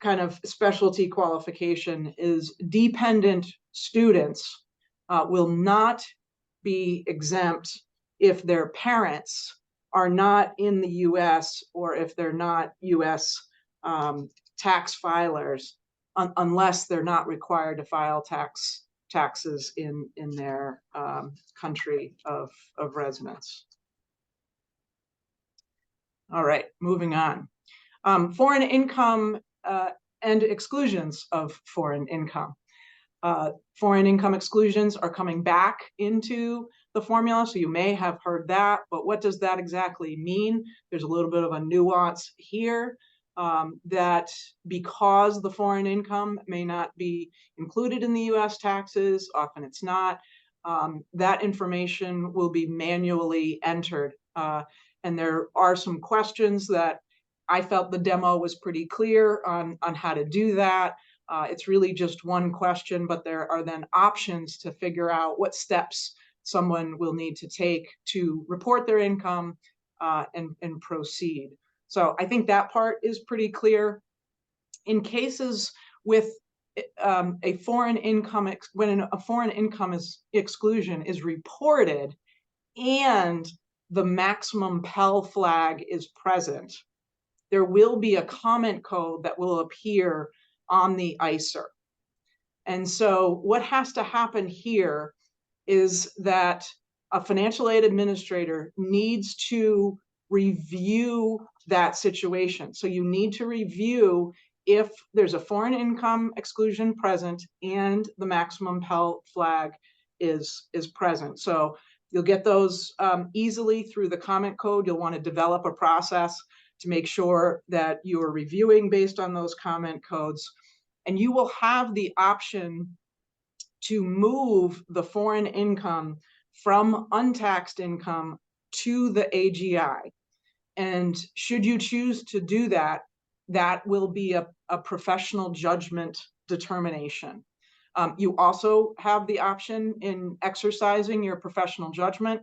kind of specialty qualification is dependent students will not be exempt if their parents are not in the US or if they're not US tax filers, unless they're not required to file taxes in their country of residence. All right, moving on. Foreign income and exclusions of foreign income. Foreign income exclusions are coming back into the formula, so you may have heard that, but what does that exactly mean? There's a little bit of a nuance here, that because the foreign income may not be included in the US taxes, often it's not, that information will be manually entered. And there are some questions that I felt the demo was pretty clear on how to do that. It's really just one question, but there are then options to figure out what steps someone will need to take to report their income and proceed. So I think that part is pretty clear. In cases with a foreign income, when a foreign income exclusion is reported and the maximum Pell flag is present, there will be a comment code that will appear on the ICER. And so what has to happen here is that a financial aid administrator needs to review that situation. So you need to review if there's a foreign income exclusion present and the maximum Pell flag is present. So you'll get those easily through the comment code. You'll want to develop a process to make sure that you are reviewing based on those comment codes. And you will have the option to move the foreign income from untaxed income to the AGI. And should you choose to do that, that will be a professional judgment determination. You also have the option in exercising your professional judgment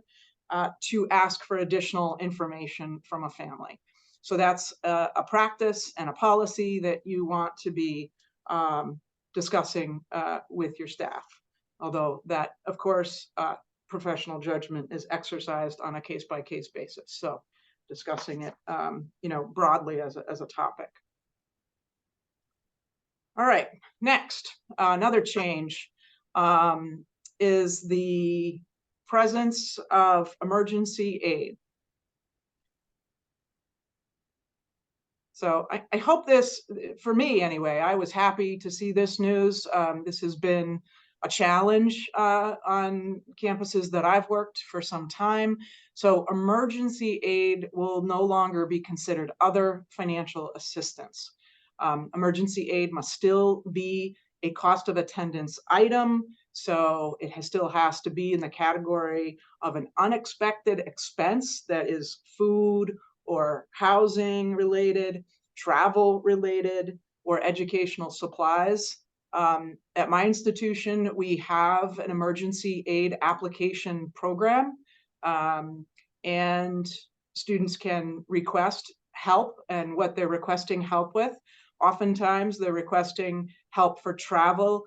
to ask for additional information from a family. So that's a practice and a policy that you want to be discussing with your staff. Although that, of course, professional judgment is exercised on a case-by-case basis. So discussing it, broadly as a topic. All right, next, another change is the presence of emergency aid. So I hope this, for me anyway, I was happy to see this news. This has been a challenge on campuses that I've worked for some time. So emergency aid will no longer be considered other financial assistance. Emergency aid must still be a cost of attendance item. So it still has to be in the category of an unexpected expense that is food or housing related, travel related, or educational supplies. At my institution, we have an emergency aid application program, and students can request help, and what they're requesting help with. Oftentimes, they're requesting help for travel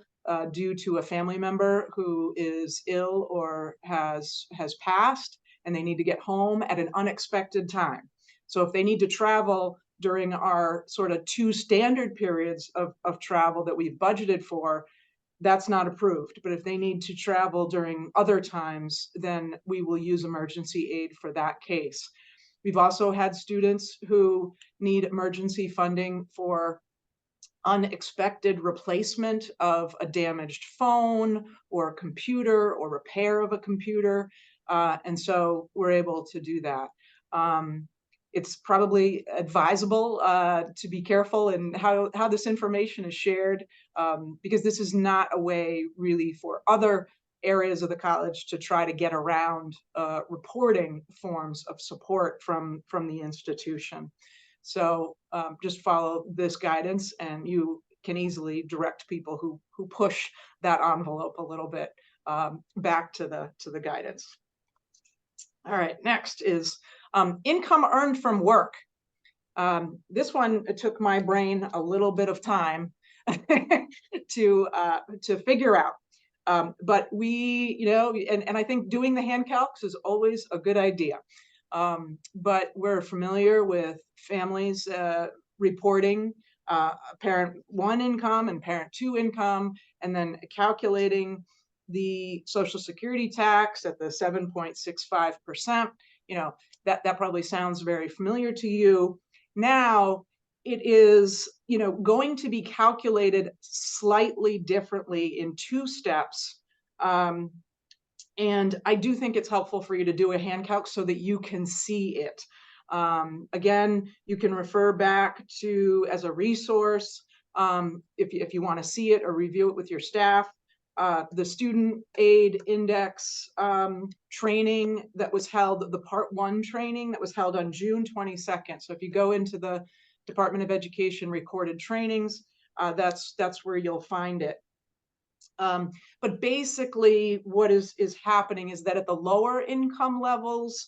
due to a family member who is ill or has passed, and they need to get home at an unexpected time. So if they need to travel during our sort of 2 standard periods of travel that we've budgeted for, that's not approved. But if they need to travel during other times, then we will use emergency aid for that case. We've also had students who need emergency funding for unexpected replacement of a damaged phone or a computer or repair of a computer. And so we're able to do that. It's probably advisable to be careful in how this information is shared, because this is not a way really for other areas of the college to try to get around reporting forms of support from the institution. So just follow this guidance and you can easily direct people who push that envelope a little bit back to the guidance. All right, next is income earned from work. This one, it took my brain a little bit of time to figure out. But we, and I think doing the hand calcs is always a good idea. But we're familiar with families reporting parent 1 income and parent 2 income, and then calculating the Social Security tax at the 7.65%. That probably sounds very familiar to you. Now it is, going to be calculated slightly differently in 2 steps. And I do think it's helpful for you to do a hand calc so that you can see it. Again, you can refer back to, as a resource, if you want to see it or review it with your staff, the Student Aid Index training that was held, the Part 1 training that was held on June 22nd. So if you go into the Department of Education recorded trainings, that's where you'll find it. But basically what is happening is that at the lower income levels,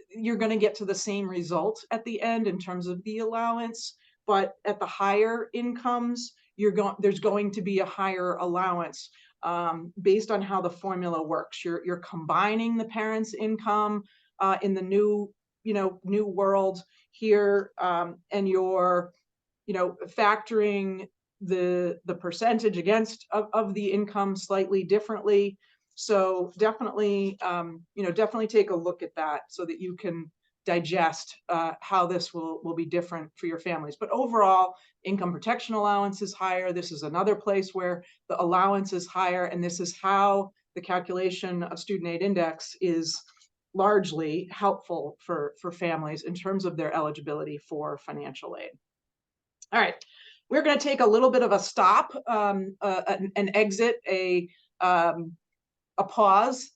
you're going to get to the same result at the end in terms of the allowance. But at the higher incomes, there's going to be a higher allowance based on how the formula works. You're combining the parents' income in the new world here, and you're factoring the percentage against of the income slightly differently. So definitely, definitely take a look at that so that you can digest how this will be different for your families. But overall, income protection allowance is higher. This is another place where the allowance is higher, and this is how the calculation of student aid index is largely helpful for families in terms of their eligibility for financial aid. All right, we're going to take a little bit of a stop, an exit, a pause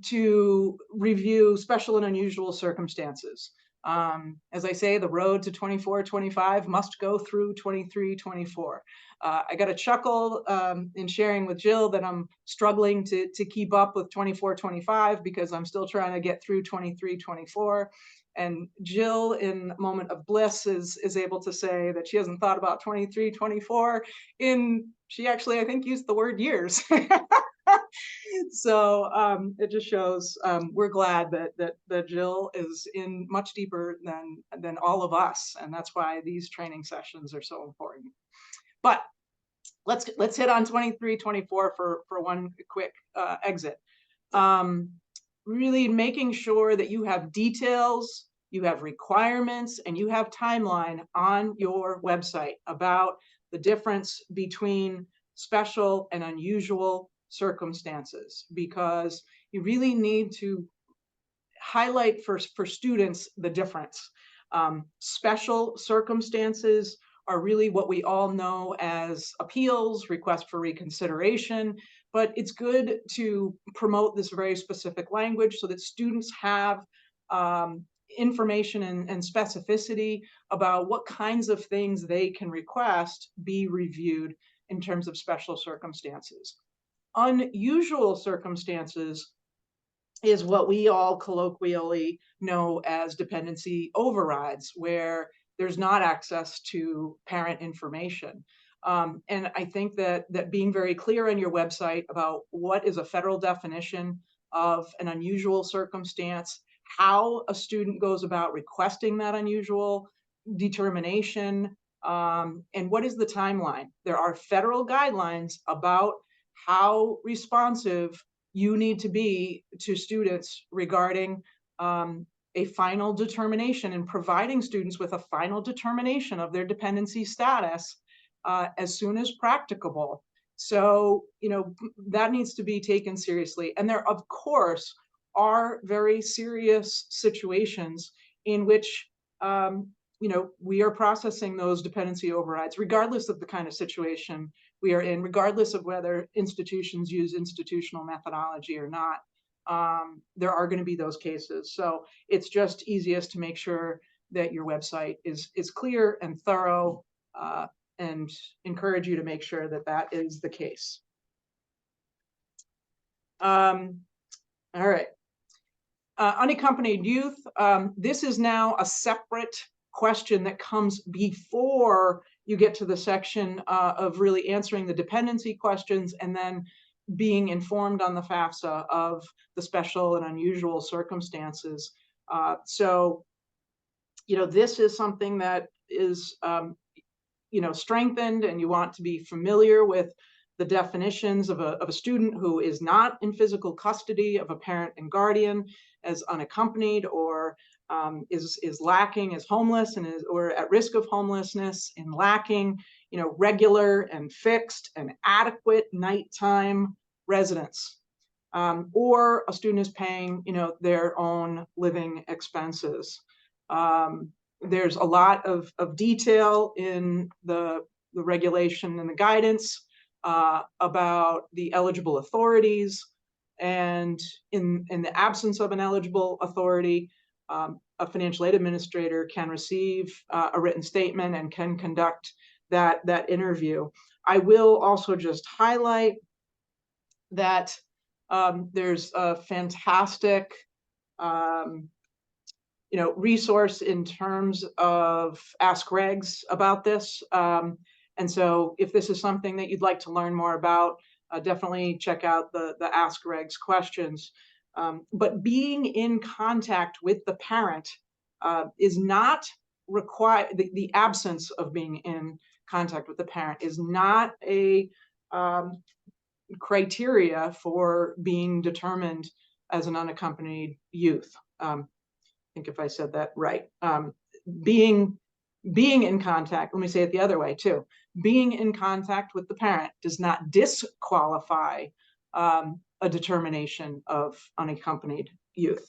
to review special and unusual circumstances. As I say, the road to 24-25 must go through 23-24. I got a chuckle in sharing with Jill that I'm struggling to keep up with 24-25 because I'm still trying to get through 23-24. And Jill, in a moment of bliss, is able to say that she hasn't thought about 23-24 she actually, I think, used the word years. So it just shows we're glad that Jill is in much deeper than all of us, and that's why these training sessions are so important. But let's hit on 23-24 for one quick exit. Really making sure that you have details, you have requirements, and you have timeline on your website about the difference between special and unusual circumstances, because you really need to highlight for students the difference. Special circumstances are really what we all know as appeals, request for reconsideration, but it's good to promote this very specific language so that students have information and specificity about what kinds of things they can request be reviewed in terms of special circumstances. Unusual circumstances is what we all colloquially know as dependency overrides, where there's not access to parent information. And I think that being very clear on your website about what is a federal definition of an unusual circumstance, how a student goes about requesting that unusual determination, and what is the timeline. There are federal guidelines about how responsive you need to be to students regarding a final determination and providing students with a final determination of their dependency status as soon as practicable. So, that needs to be taken seriously. And there, of course, are very serious situations in which, we are processing those dependency overrides, regardless of the kind of situation we are in, regardless of whether institutions use institutional methodology or not. There are going to be those cases. So it's just easiest to make sure that your website is clear and thorough, and encourage you to make sure that that is the case. All right. Unaccompanied youth. This is now a separate question that comes before you get to the section of really answering the dependency questions and then being informed on the FAFSA of the special and unusual circumstances. So, this is something that is, strengthened, and you want to be familiar with the definitions of a student who is not in physical custody of a parent and guardian, as unaccompanied, or is lacking, is homeless, and or at risk of homelessness, and lacking, regular and fixed and adequate nighttime residence, or a student is paying, their own living expenses. There's a lot of detail in the regulation and the guidance about the eligible authorities, and in the absence of an eligible authority, a financial aid administrator can receive a written statement and can conduct that interview. I will also just highlight that there's a fantastic resource in terms of Ask Regs about this. And so if this is something that you'd like to learn more about, definitely check out the Ask Regs questions. But being in contact with the parent is not required. The absence of being in contact with the parent is not a criteria for being determined as an unaccompanied youth. I think if I said that right. Being in contact, let me say it the other way too. Being in contact with the parent does not disqualify a determination of unaccompanied youth.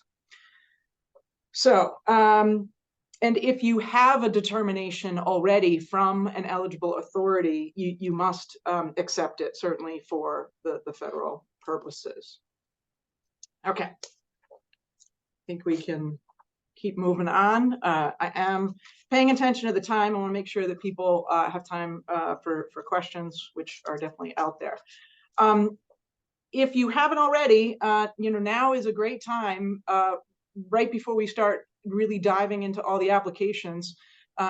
So, and if you have a determination already from an eligible authority, you must accept it, certainly for the federal purposes. Okay, I think we can keep moving on. I am paying attention to the time. I want to make sure that people have time for questions, which are definitely out there. If you haven't already, now is a great time, right before we start really diving into all the applications,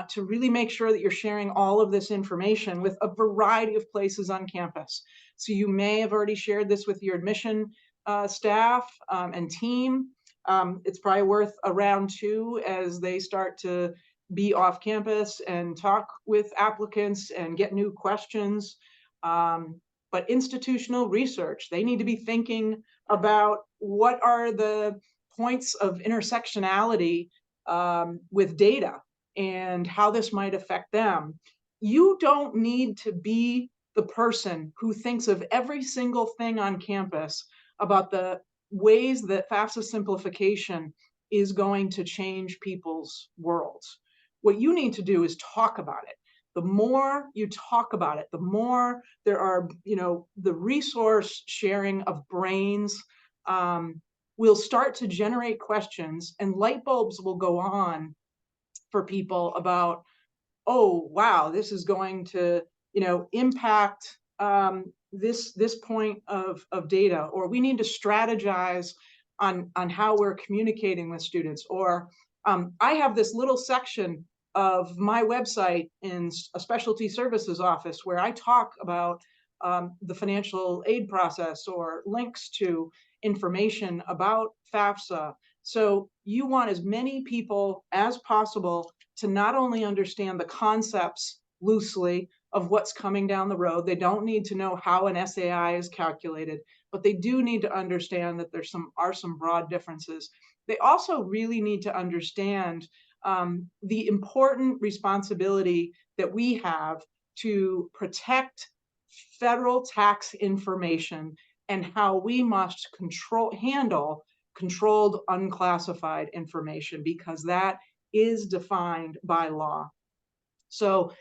to really make sure that you're sharing all of this information with a variety of places on campus. So you may have already shared this with your admission staff and team. It's probably worth a round two as they start to be off campus and talk with applicants and get new questions. But institutional research, they need to be thinking about what are the points of intersectionality with data and how this might affect them. You don't need to be the person who thinks of every single thing on campus about the ways that FAFSA simplification is going to change people's worlds. What you need to do is talk about it. The more you talk about it, the more there are, the resource sharing of brains will start to generate questions, and light bulbs will go on for people about, oh, wow, this is going to, impact this point of data, or we need to strategize on how we're communicating with students. Or I have this little section of my website in a specialty services office where I talk about the financial aid process or links to information about FAFSA. So you want as many people as possible to not only understand the concepts loosely of what's coming down the road. They don't need to know how an SAI is calculated, but they do need to understand that there are some broad differences. They also really need to understand the important responsibility that we have to protect federal tax information and how we must handle controlled unclassified information, because that is defined by law. So,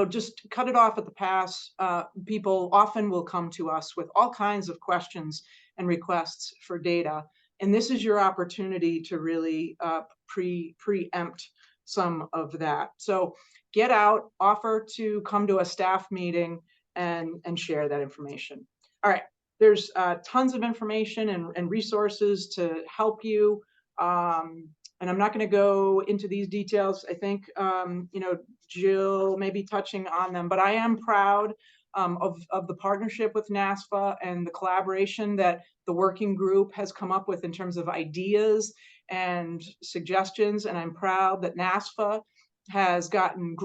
just cut it off at the pass. People often will come to us with all kinds of questions and requests for data. And this is your opportunity to really preempt some of that. So get out, offer to come to a staff meeting and share that information. All right, there's tons of information and resources to help you And I'm not going to go into these details. I think, Jill may be touching on them, but I am proud of the partnership with NASFAA and the collaboration that the working group has come up with in terms of ideas and suggestions. And I'm proud that NASFAA has gotten,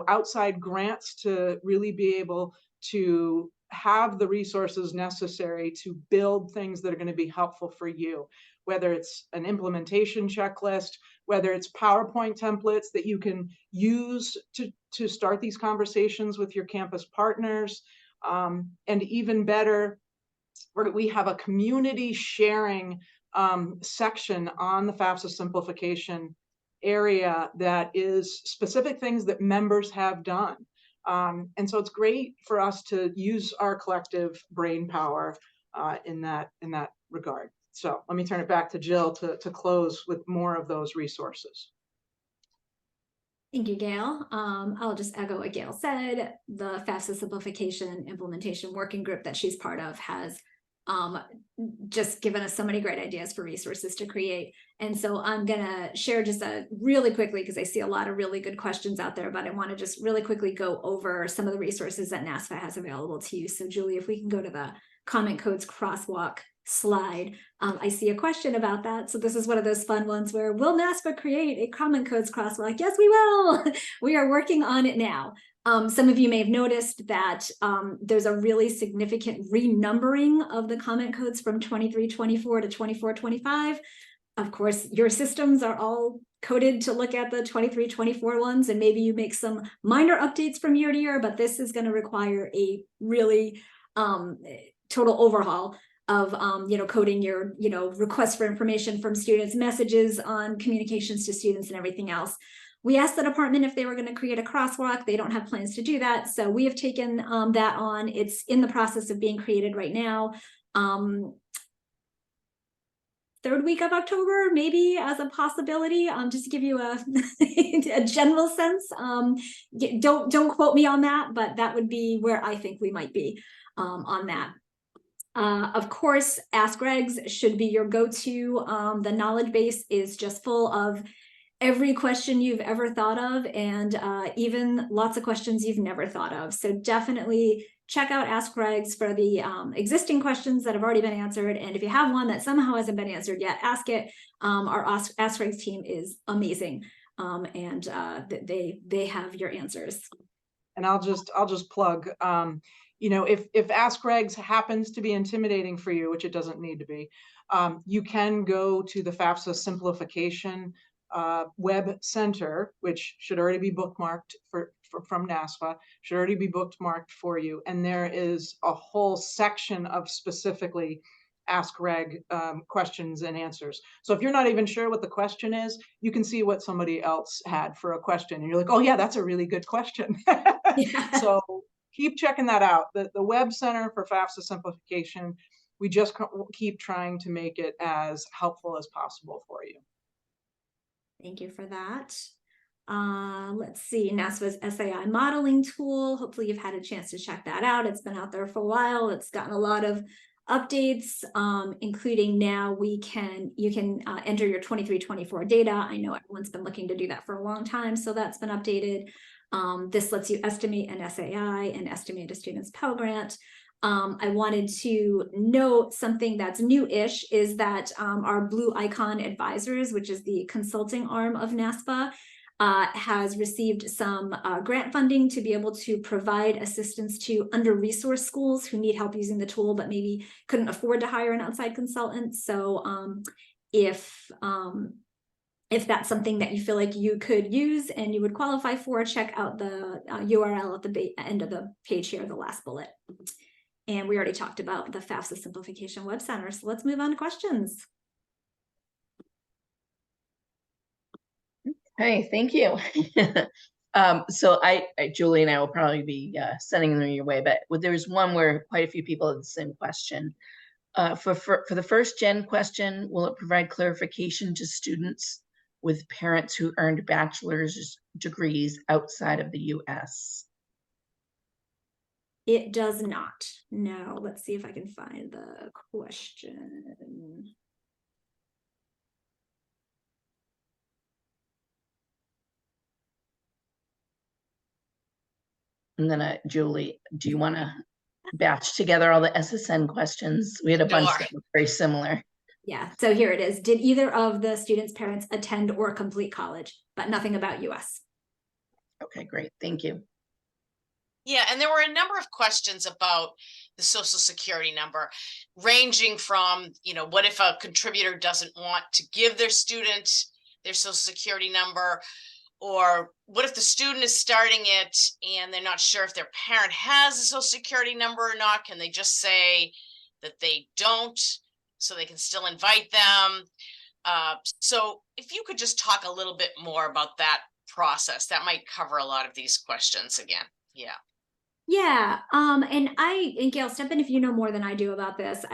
outside grants to really be able to have the resources necessary to build things that are going to be helpful for you, whether it's an implementation checklist, whether it's PowerPoint templates that you can use to start these conversations with your campus partners. And even better, we have a community sharing section on the FAFSA simplification area that is specific things that members have done. And so it's great for us to use our collective brain power in that regard. So let me turn it back to Jill to close with more of those resources. Thank you, Gail. I'll just echo what Gail said. The FAFSA Simplification Implementation Working Group that she's part of has just given us so many great ideas for resources to create. And so I'm gonna share just really quickly, because I see a lot of really good questions out there, but I want to just really quickly go over some of the resources that NASFAA has available to you. So Julie, if we can go to the comment codes crosswalk slide. I see a question about that. So this is one of those fun ones where, will NASFAA create a comment codes crosswalk? Yes, we will. We are working on it now. Some of you may have noticed that there's a really significant renumbering of the comment codes from 2324 to 2425. Of course, your systems are all coded to look at the 2324 ones, and maybe you make some minor updates from year to year, but this is going to require a really total overhaul of coding your requests for information from students, messages on communications to students, and everything else. We asked the department if they were going to create a crosswalk. They don't have plans to do that, so we have taken that on. It's in the process of being created right now. Third week of October, maybe, as a possibility, just to give you a, a general sense. Don't quote me on that, but that would be where I think we might be on that. Of course, Ask Regs should be your go-to. The knowledge base is just full of every question you've ever thought of, and even lots of questions you've never thought of. So definitely check out Ask Regs for the existing questions that have already been answered. And if you have one that somehow hasn't been answered yet, ask it. Our Ask Regs team is amazing, and they have your answers. And I'll just plug, if Ask Regs happens to be intimidating for you, which it doesn't need to be, you can go to the FAFSA Simplification web center, which should already be bookmarked from NASFAA, should already be bookmarked for you. And there is a whole section of specifically Ask Reg questions and answers. So if you're not even sure what the question is, you can see what somebody else had for a question. And you're like, oh yeah, that's a really good question. Yeah. So keep checking that out. The Web Center for FAFSA Simplification, we just keep trying to make it as helpful as possible for you. Thank you for that. Let's see, NASFAA's SAI modeling tool. Hopefully you've had a chance to check that out. It's been out there for a while. It's gotten a lot of updates, including now you can enter your 23-24 data. I know everyone's been looking to do that for a long time, so that's been updated. This lets you estimate an SAI and estimate a student's Pell Grant. I wanted to note something that's new-ish is that our Blue Icon Advisors, which is the consulting arm of NASFAA, has received some grant funding to be able to provide assistance to under-resourced schools who need help using the tool but maybe couldn't afford to hire an outside consultant. So if that's something that you feel like you could use and you would qualify for, check out the URL at the end of the page here, the last bullet. And we already talked about the FAFSA Simplification Web Center. So let's move on to questions. Hey, thank you. So Julie and I will probably be sending them your way, but there's one where quite a few people have the same question. For the first gen question, will it provide clarification to students with parents who earned bachelor's degrees outside of the US? It does not. No, let's see if I can find the question. And then Julie, do you want to batch together all the SSN questions? We had a bunch Sure. that were very similar. Yeah, so here it is. Did either of the students' parents attend or complete college? But nothing about US. Okay, great. Thank you. Yeah, and there were a number of questions about the social security number, ranging from, what if a contributor doesn't want to give their student their social security number, or what if the student is starting it and they're not sure if their parent has a social security number or not? Can they just say that they don't, so they can still invite them? So if you could just talk a little bit more about that process, that might cover a lot of these questions again. Yeah. Yeah, and Gail, step in if you know more than I do about this.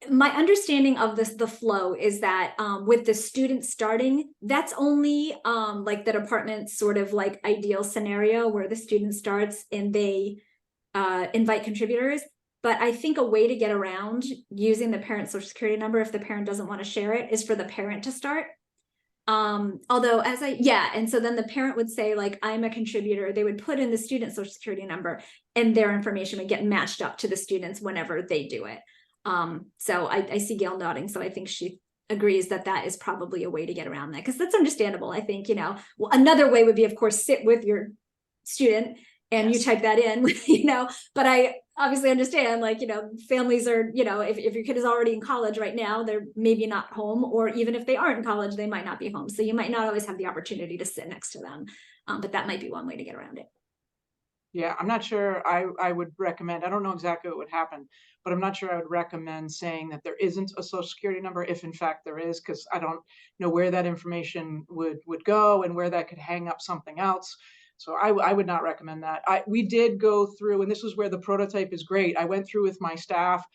My understanding of the flow is that with the student starting, that's only like the department's sort of like ideal scenario where the student starts and they invite contributors. But I think a way to get around using the parent's social security number, if the parent doesn't want to share it, is for the parent to start. Although and so then the parent would say, like, I'm a contributor. They would put in the student's social security number and their information would get matched up to the students whenever they do it. So I see Gail nodding, so I think she agrees that that is probably a way to get around that, because that's understandable. I think, well, another way would be, of course, sit with your student and you type that in, but I obviously understand, like, families are, if your kid is already in college right now, they're maybe not home, or even if they aren't in college, they might not be home. So you might not always have the opportunity to sit next to them. But that might be one way to get around it. Yeah, I'm not sure I would recommend, I don't know exactly what would happen, but I'm not sure I would recommend saying that there isn't a social security number if in fact there is, because I don't know where that information would go and where that could hang up something else. So I would not recommend that. We did go through, and this is where the prototype is great. I went through with my staff,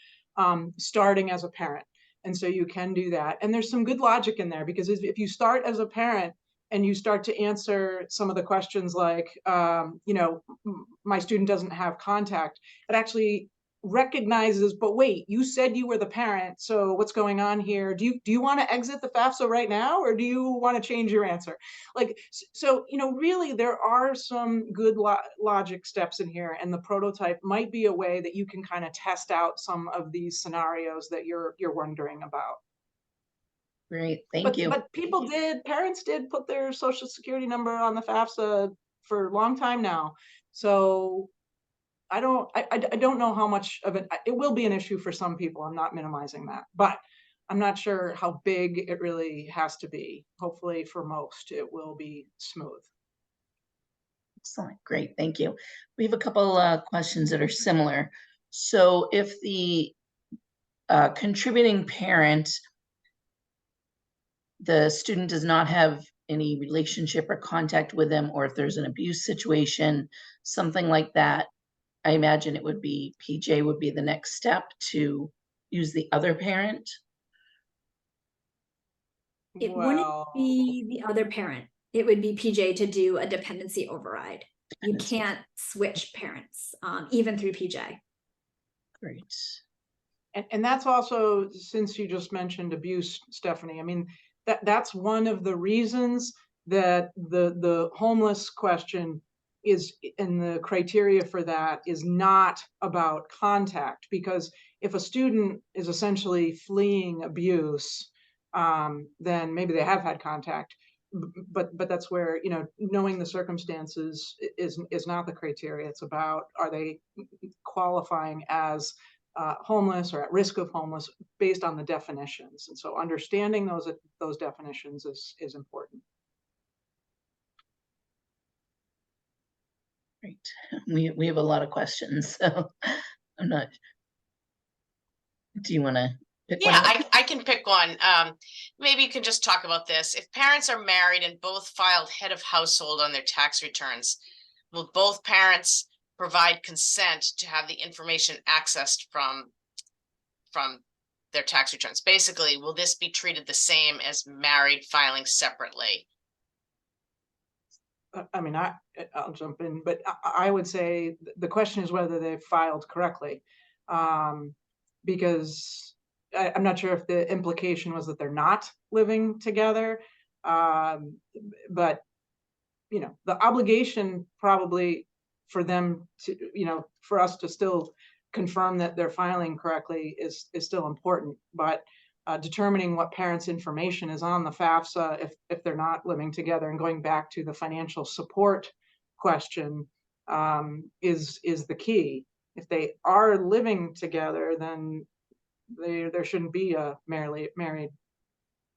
starting as a parent. And so you can do that. And there's some good logic in there, because if you start as a parent and you start to answer some of the questions like, my student doesn't have contact, it actually recognizes, but wait, you said you were the parent, so what's going on here? Do you want to exit the FAFSA right now, or do you want to change your answer? Like, so, really there are some good logic steps in here, and the prototype might be a way that you can kind of test out some of these scenarios that you're wondering about. Great, thank you. But parents did put their social security number on the FAFSA for a long time now. So I don't know how much of it will be an issue for some people. I'm not minimizing that, but I'm not sure how big it really has to be. Hopefully for most, it will be smooth. Excellent, great, thank you. We have a couple questions that are similar. So if the contributing parent, the student does not have any relationship or contact with them, or if there's an abuse situation, something like that, I imagine it would be PJ would be the next step to use the other parent. It wouldn't be the other parent. It would be PJ to do a dependency override. You can't switch parents, even through PJ. Great. And that's also, since you just mentioned abuse, Stephanie, I mean, that's one of the reasons that the homeless question is, and the criteria for that is not about contact, because if a student is essentially fleeing abuse, then maybe they have had contact, but that's where, knowing the circumstances is not the criteria. It's about, are they qualifying as homeless or at risk of homeless based on the definitions. And so understanding those definitions is important. Great. We have a lot of questions, so I'm not. Do you want to pick one? Yeah, I can pick one. Maybe you can just talk about this. If parents are married and both filed head of household on their tax returns, will both parents provide consent to have the information accessed from their tax returns? Basically, will this be treated the same as married filing separately? I mean, I'll jump in, but I would say the question is whether they've filed correctly, because I'm not sure if the implication was that they're not living together, but the obligation probably for them to, for us to still confirm that they're filing correctly is still important. But determining what parents' information is on the FAFSA if they're not living together, and going back to the financial support question is the key. If they are living together, then there shouldn't be a married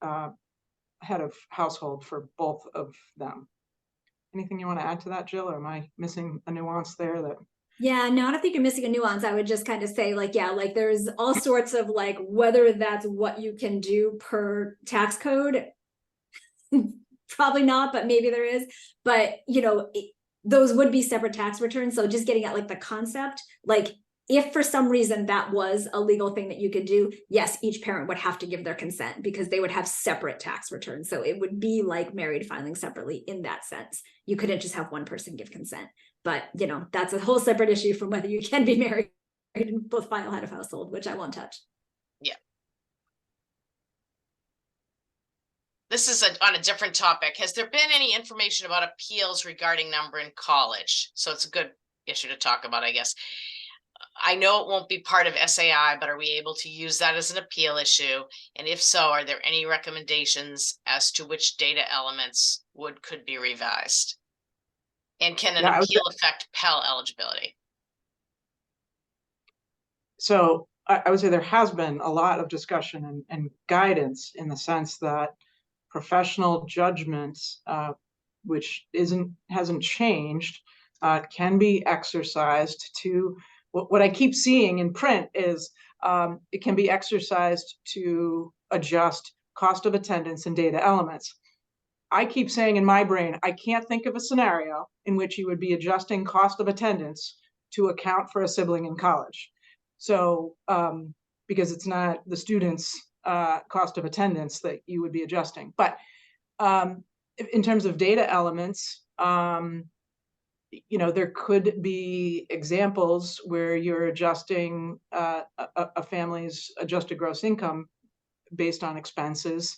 head of household for both of them. Anything you want to add to that, Jill, or am I missing a nuance there that? Yeah, no, I don't think you're missing a nuance. I would just kind of say like, yeah, like there's all sorts of like, whether that's what you can do per tax code, probably not, but maybe there is. But, those would be separate tax returns. So just getting at like the concept, like if for some reason that was a legal thing that you could do, yes, each parent would have to give their consent because they would have separate tax returns. So it would be like married filing separately in that sense. You couldn't just have one person give consent. But, that's a whole separate issue from whether you can be married and both file head of household, which I won't touch. Yeah. This is on a different topic. Has there been any information about appeals regarding number in college? So it's a good issue to talk about, I guess. I know it won't be part of SAI, but are we able to use that as an appeal issue? And if so, are there any recommendations as to which data elements could be revised? And can an appeal affect Pell eligibility? So I would say there has been a lot of discussion and guidance in the sense that professional judgments, which hasn't changed, can be exercised to, what I keep seeing in print is it can be exercised to adjust cost of attendance and data elements. I keep saying in my brain, I can't think of a scenario in which you would be adjusting cost of attendance to account for a sibling in college. So, because it's not the student's cost of attendance that you would be adjusting. But in terms of data elements, there could be examples where you're adjusting a family's adjusted gross income based on expenses.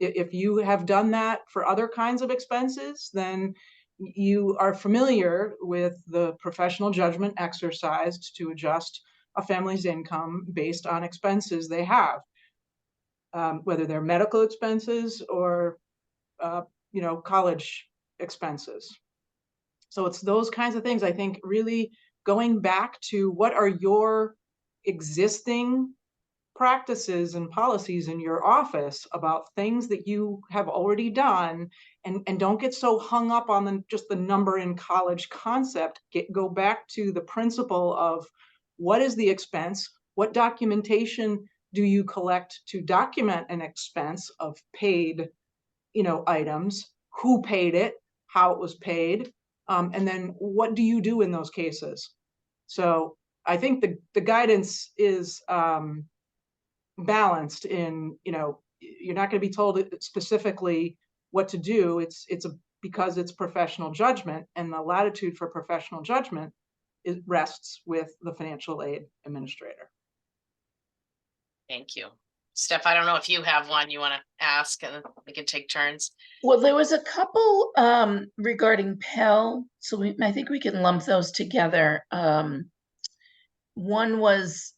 If you have done that for other kinds of expenses, then you are familiar with the professional judgment exercised to adjust a family's income based on expenses they have, whether they're medical expenses or, college expenses. So it's those kinds of things, I think, really going back to what are your existing practices and policies in your office about things that you have already done, and don't get so hung up on just the number in college concept. Go back to the principle of what is the expense, what documentation do you collect to document an expense of paid, items, who paid it, how it was paid, and then what do you do in those cases? So I think the guidance is balanced in, you're not going to be told specifically what to do. Because it's professional judgment, and the latitude for professional judgment rests with the financial aid administrator. Thank you. Steph, I don't know if you have one you want to ask, and we can take turns. Well, there was a couple regarding Pell, so I think we can lump those together. One was,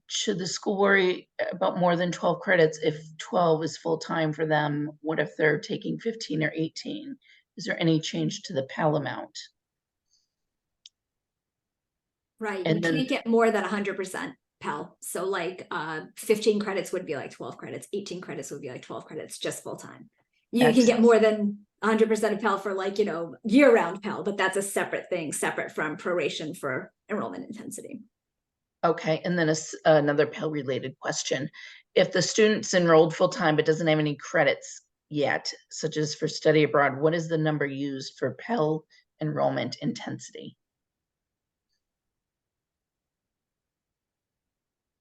should the school worry about more than 12 credits if 12 is full-time for them? What if they're taking 15 or 18? Is there any change to the Pell amount? Right, And you then, can't get more than 100% Pell. So like 15 credits would be like 12 credits, 18 credits would be like 12 credits, just full-time. You can get more than 100% of Pell for like, year-round Pell, but that's a separate thing, separate from proration for enrollment intensity. okay, and then another Pell related question. If the student's enrolled full-time but doesn't have any credits yet, such as for study abroad, what is the number used for Pell enrollment intensity?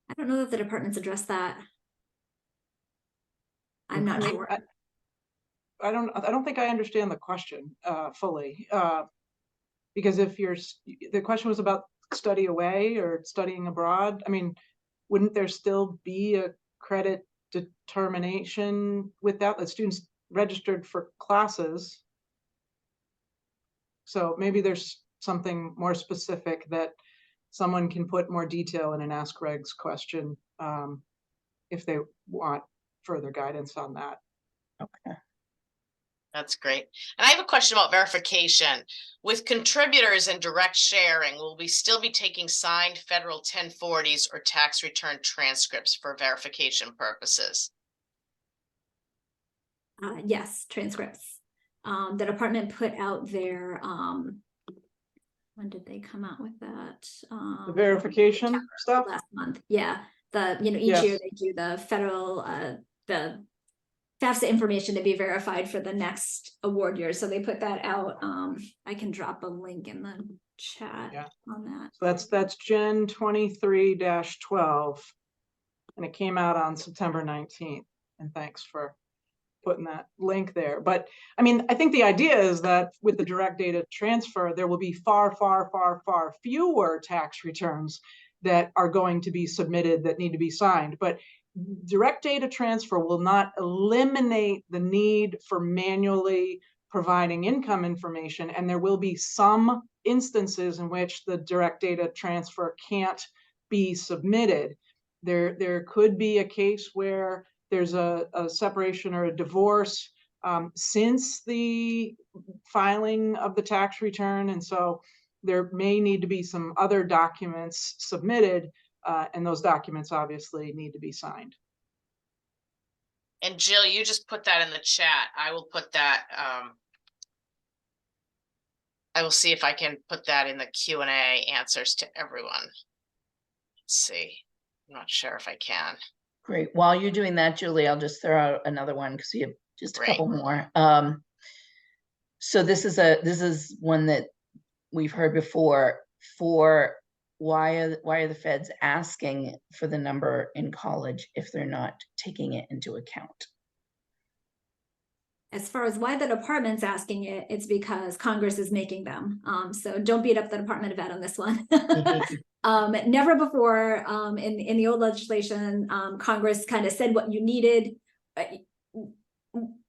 I don't know that the departments address that. I'm not sure. I don't think I understand the question fully, because the question was about study away or studying abroad. I mean, wouldn't there still be a credit determination with that? The students registered for classes, so maybe there's something more specific that someone can put more detail in an Ask Regs question if they want further guidance on that. Okay. That's great. And I have a question about verification. With contributors and direct sharing, will we still be taking signed federal 1040s or tax return transcripts for verification purposes? Yes, transcripts. The department put out their, when did they come out with that? The verification stuff? Last month, yeah. Each Yes. year they do the federal, the FAFSA information to be verified for the next award year. So they put that out. I can drop a link in the chat on that. So that's Gen 23-12, and it came out on September 19th. And thanks for putting that link there. But I mean, I think the idea is that with the direct data transfer, there will be far, far, far, far fewer tax returns that are going to be submitted that need to be signed. But direct data transfer will not eliminate the need for manually providing income information. And there will be some instances in which the direct data transfer can't be submitted. There could be a case where there's a separation or a divorce since the filing of the tax return. And so there may need to be some other documents submitted, and those documents obviously need to be signed. And Jill, you just put that in the chat. I will put that, I will see if I can put that in the Q&A answers to everyone. Let's see. I'm not sure if I can. Great. While you're doing that, Julie, I'll just throw out another one because we have just a Great. couple more. So this is one that we've heard before. For why are the feds asking for the number in college if they're not taking it into account? As far as why the department's asking it, it's because Congress is making them. So don't beat up the Department of Ed on this one. Never before in the old legislation, Congress kind of said what you needed.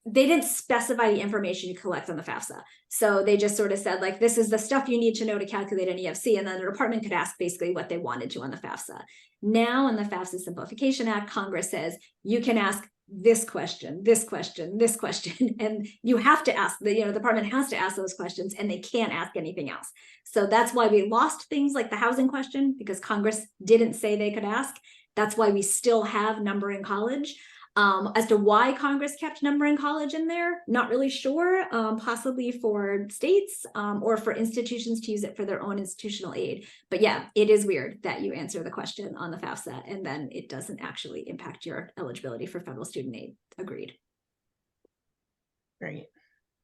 They didn't specify the information you collect on the FAFSA. So they just sort of said, like, this is the stuff you need to know to calculate an EFC. And then the department could ask basically what they wanted to on the FAFSA. Now in the FAFSA Simplification Act, Congress says you can ask this question, this question, this question, and you have to ask, the department has to ask those questions and they can't ask anything else. So that's why we lost things like the housing question, because Congress didn't say they could ask. That's why we still have number in college. As to why Congress kept number in college in there, not really sure, possibly for states or for institutions to use it for their own institutional aid. But yeah, it is weird that you answer the question on the FAFSA and then it doesn't actually impact your eligibility for federal student aid. Agreed. Great.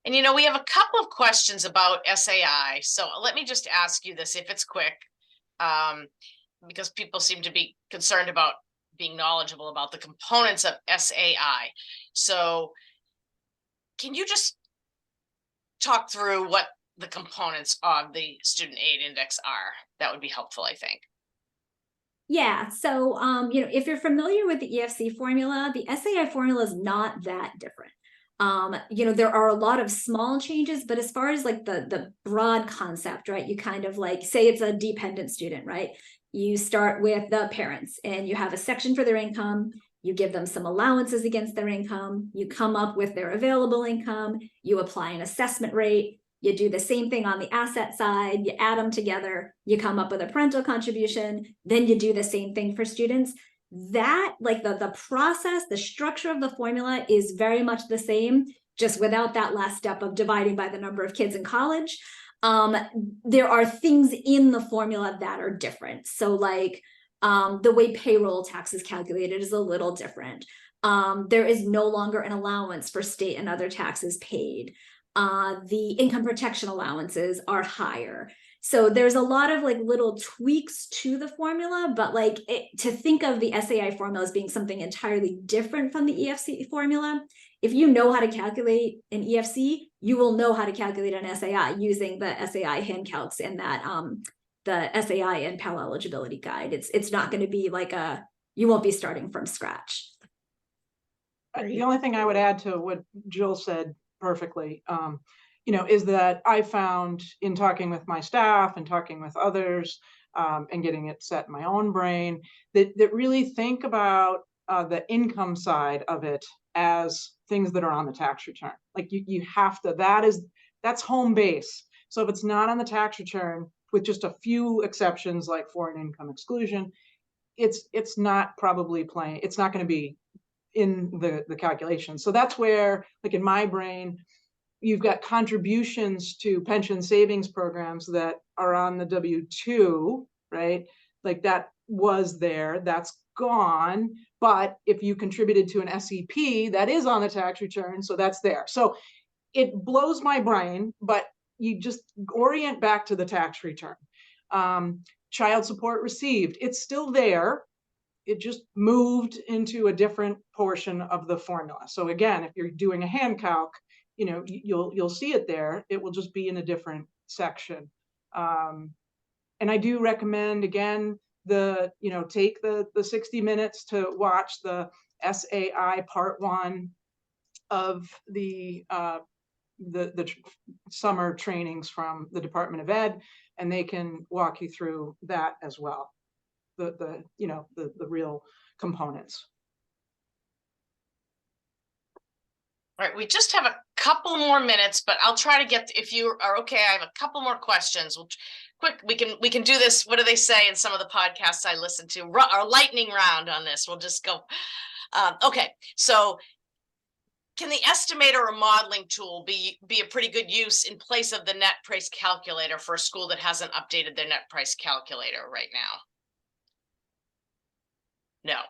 And we have a couple of questions about SAI. So let me just ask you this, if it's quick, because people seem to be concerned about being knowledgeable about the components of SAI. So can you just talk through what the components of the student aid index are? That would be helpful, I think. Yeah, so if you're familiar with the EFC formula, the SAI formula is not that different. There are a lot of small changes, but as far as like the broad concept, right, you kind of like say it's a dependent student, right? You start with the parents and you have a section for their income. You give them some allowances against their income. You come up with their available income. You apply an assessment rate. You do the same thing on the asset side. You add them together. You come up with a parental contribution. Then you do the same thing for students. That, like the process, the structure of the formula is very much the same, just without that last step of dividing by the number of kids in college. There are things in the formula that are different. So like the way payroll tax is calculated is a little different. There is no longer an allowance for state and other taxes paid. The income protection allowances are higher. So there's a lot of like little tweaks to the formula, but like to think of the SAI formula as being something entirely different from the EFC formula, if you know how to calculate an EFC, you will know how to calculate an SAI using the SAI hand calcs and that the SAI and Pell eligibility guide. It's not going to be like you won't be starting from scratch. The only thing I would add to what Jill said perfectly is that I found in talking with my staff and talking with others and getting it set in my own brain that really think about the income side of it as things that are on the tax return. Like you have to, that's home base. So if it's not on the tax return, with just a few exceptions like foreign income exclusion, it's not probably playing, it's not going to be in the calculation. So that's where, like in my brain, you've got contributions to pension savings programs that are on the W-2, right? Like that was there, that's gone. But if you contributed to an SEP, that is on the tax return, so that's there. So it blows my brain, but you just orient back to the tax return. Child support received, it's still there. It just moved into a different portion of the formula. So again, if you're doing a hand calc, you'll see it there. It will just be in a different section. And I do recommend, again, take the 60 minutes to watch the SAI part 1 of the summer trainings from the Department of Ed, and they can walk you through that as well. The real components. All right, we just have a couple more minutes, but I'll try to get, if you are okay, I have a couple more questions. We can do this. What do they say in some of the podcasts I listen to? Our lightning round on this. We'll just go. Okay, so can the estimator or modeling tool be a pretty good use in place of the net price calculator for a school that hasn't updated their net price calculator right now? No.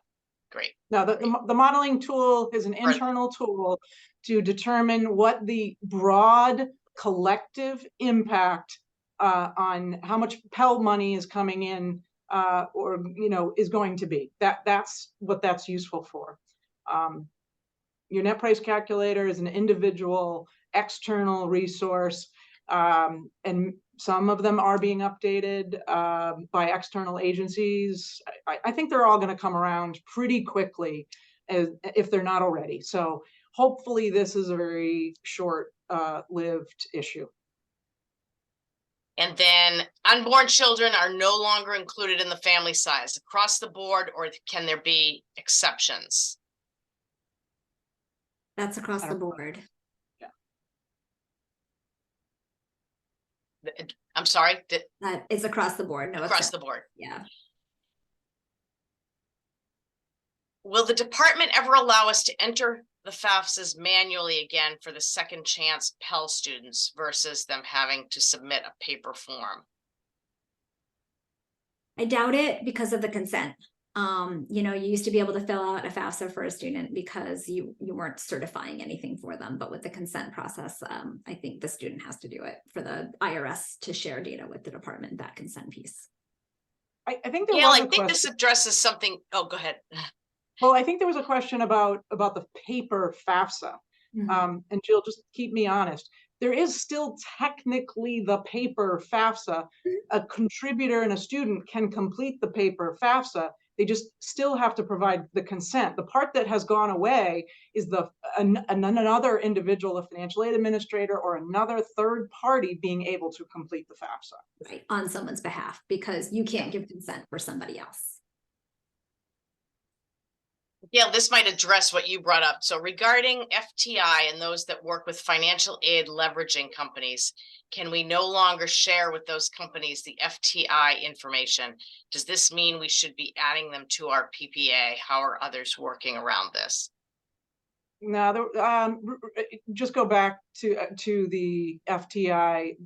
Great. Now, the modeling tool is an internal tool to determine what the broad collective impact on how much Pell money is coming in or is going to be. That's what that's useful for. Your net price calculator is an individual external resource, and some of them are being updated by external agencies. I think they're all going to come around pretty quickly if they're not already. So hopefully this is a very short-lived issue. And then unborn children are no longer included in the family size across the board, or can there be exceptions? That's across the board. I'm sorry. That is across the board. No, across the board. Yeah. Will the department ever allow us to enter the FAFSAs manually again for the second chance Pell students versus them having to submit a paper form? I doubt it because of the consent. You used to be able to fill out a FAFSA for a student because you weren't certifying anything for them, but with the consent process, I think the student has to do it for the IRS to share data with the department, that consent piece. I think there was was I think this addresses something. Oh, go ahead. Well, I think there was a question about the paper FAFSA. Mm-hmm. And Jill, just keep me honest. There is still technically the paper FAFSA. A contributor and a student can complete the paper FAFSA. They just still have to provide the consent. The part that has gone away is another individual, a financial aid administrator, or another third party being able to complete the FAFSA. Right, on someone's behalf, because you can't give consent for somebody else. Yeah, this might address what you brought up. So regarding FTI and those that work with financial aid leveraging companies, can we no longer share with those companies the FTI information? Does this mean we should be adding them to our PPA? How are others working around this? No, just go back to the FTI,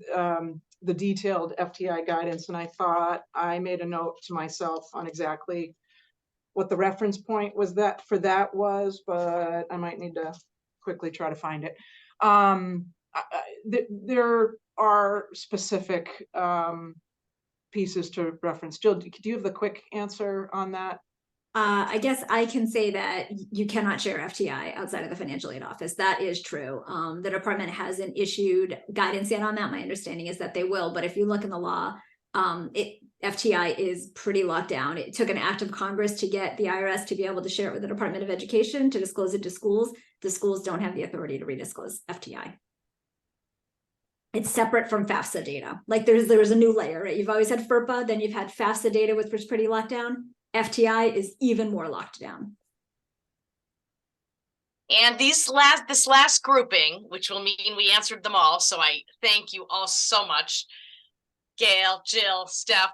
the detailed FTI guidance, and I thought I made a note to myself on exactly what the reference point was was, but I might need to quickly try to find it. There are specific pieces to reference. Jill, do you have the quick answer on that? I guess I can say that you cannot share FTI outside of the financial aid office. That is true. The department hasn't issued guidance yet on that. My understanding is that they will, but if you look in the law, FTI is pretty locked down. It took an act of Congress to get the IRS to be able to share it with the Department of Education to disclose it to schools. The schools don't have the authority to redisclose FTI. It's separate from FAFSA data. Like there's a new layer, right? You've always had FERPA, then you've had FAFSA data, which was pretty locked down. FTI is even more locked down. And this last grouping, which will mean we answered them all, so I thank you all so much, Gail, Jill, Steph,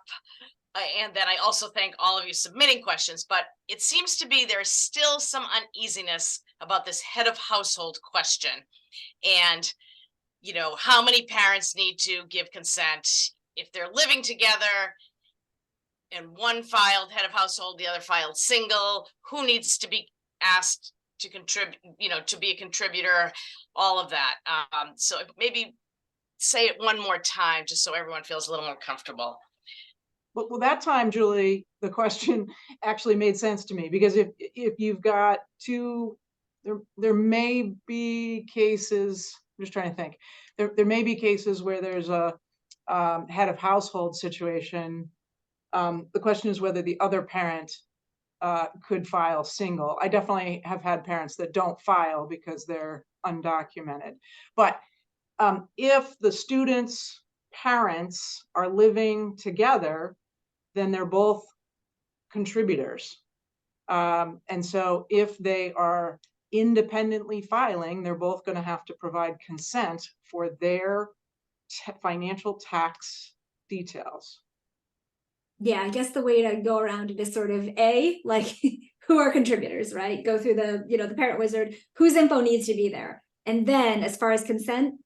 and then I also thank all of you submitting questions, but it seems to be there's still some uneasiness about this head of household question. And, you know, how many parents need to give consent if they're living together and one filed head of household, the other filed single, who needs to be asked to contribute, you know, to be a contributor, all of that. So maybe say it one more time, just so everyone feels a little more comfortable. Well, that time, Julie, the question actually made sense to me, because if you've got two, there may be cases, I'm just trying to think, there may be cases where there's a head of household situation. The question is whether the other parent could file single. I definitely have had parents that don't file because they're undocumented. But if the student's parents are living together, then they're both contributors. And so if they are independently filing, they're both going to have to provide consent for their financial tax details. Yeah, I guess the way to go around it is sort of like who are contributors, right? Go through the, you know, the parent wizard, whose info needs to be there. And then as far as consent,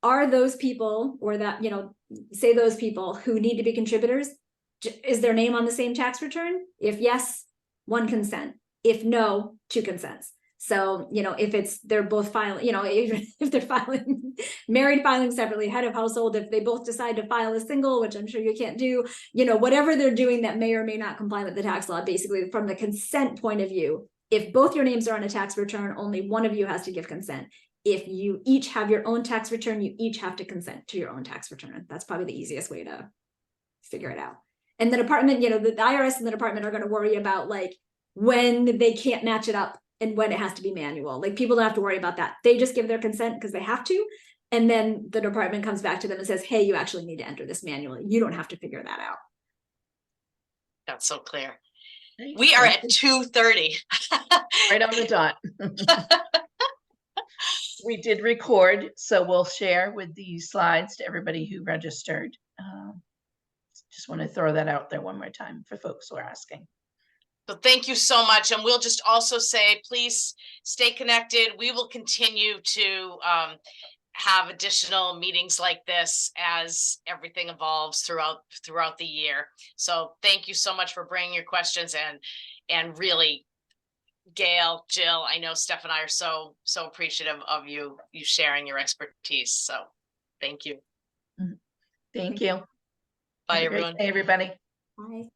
are those people, or that, you know, say those people who need to be contributors, is their name on the same tax return? If yes, one consent. If no, two consents. So, you know, if they're both filing, you know, even if they're filing married, filing separately, head of household, if they both decide to file a single, which I'm sure you can't do, you know, whatever they're doing that may or may not comply with the tax law, basically from the consent point of view, if both your names are on a tax return, only one of you has to give consent. If you each have your own tax return, you each have to consent to your own tax return. That's probably the easiest way to figure it out. And the department, you know, the IRS and the department are going to worry about like when they can't match it up and when it has to be manual. Like people don't have to worry about that. They just give their consent because they have to. And then the department comes back to them and says, hey, you actually need to enter this manually. You don't have to figure that out. That's so clear. We are at 2:30. Right on the dot. We did record, so we'll share with these slides to everybody who registered. Just want to throw that out there one more time for folks who are asking. So thank you so much. And we'll just also say, please stay connected. We will continue to have additional meetings like this as everything evolves throughout the year. So thank you so much for bringing your questions, and really, Gail, Jill, I know Steph and I are so appreciative of you sharing your expertise. So thank you. Thank you. Bye, Have a great everyone. day, everybody. Bye.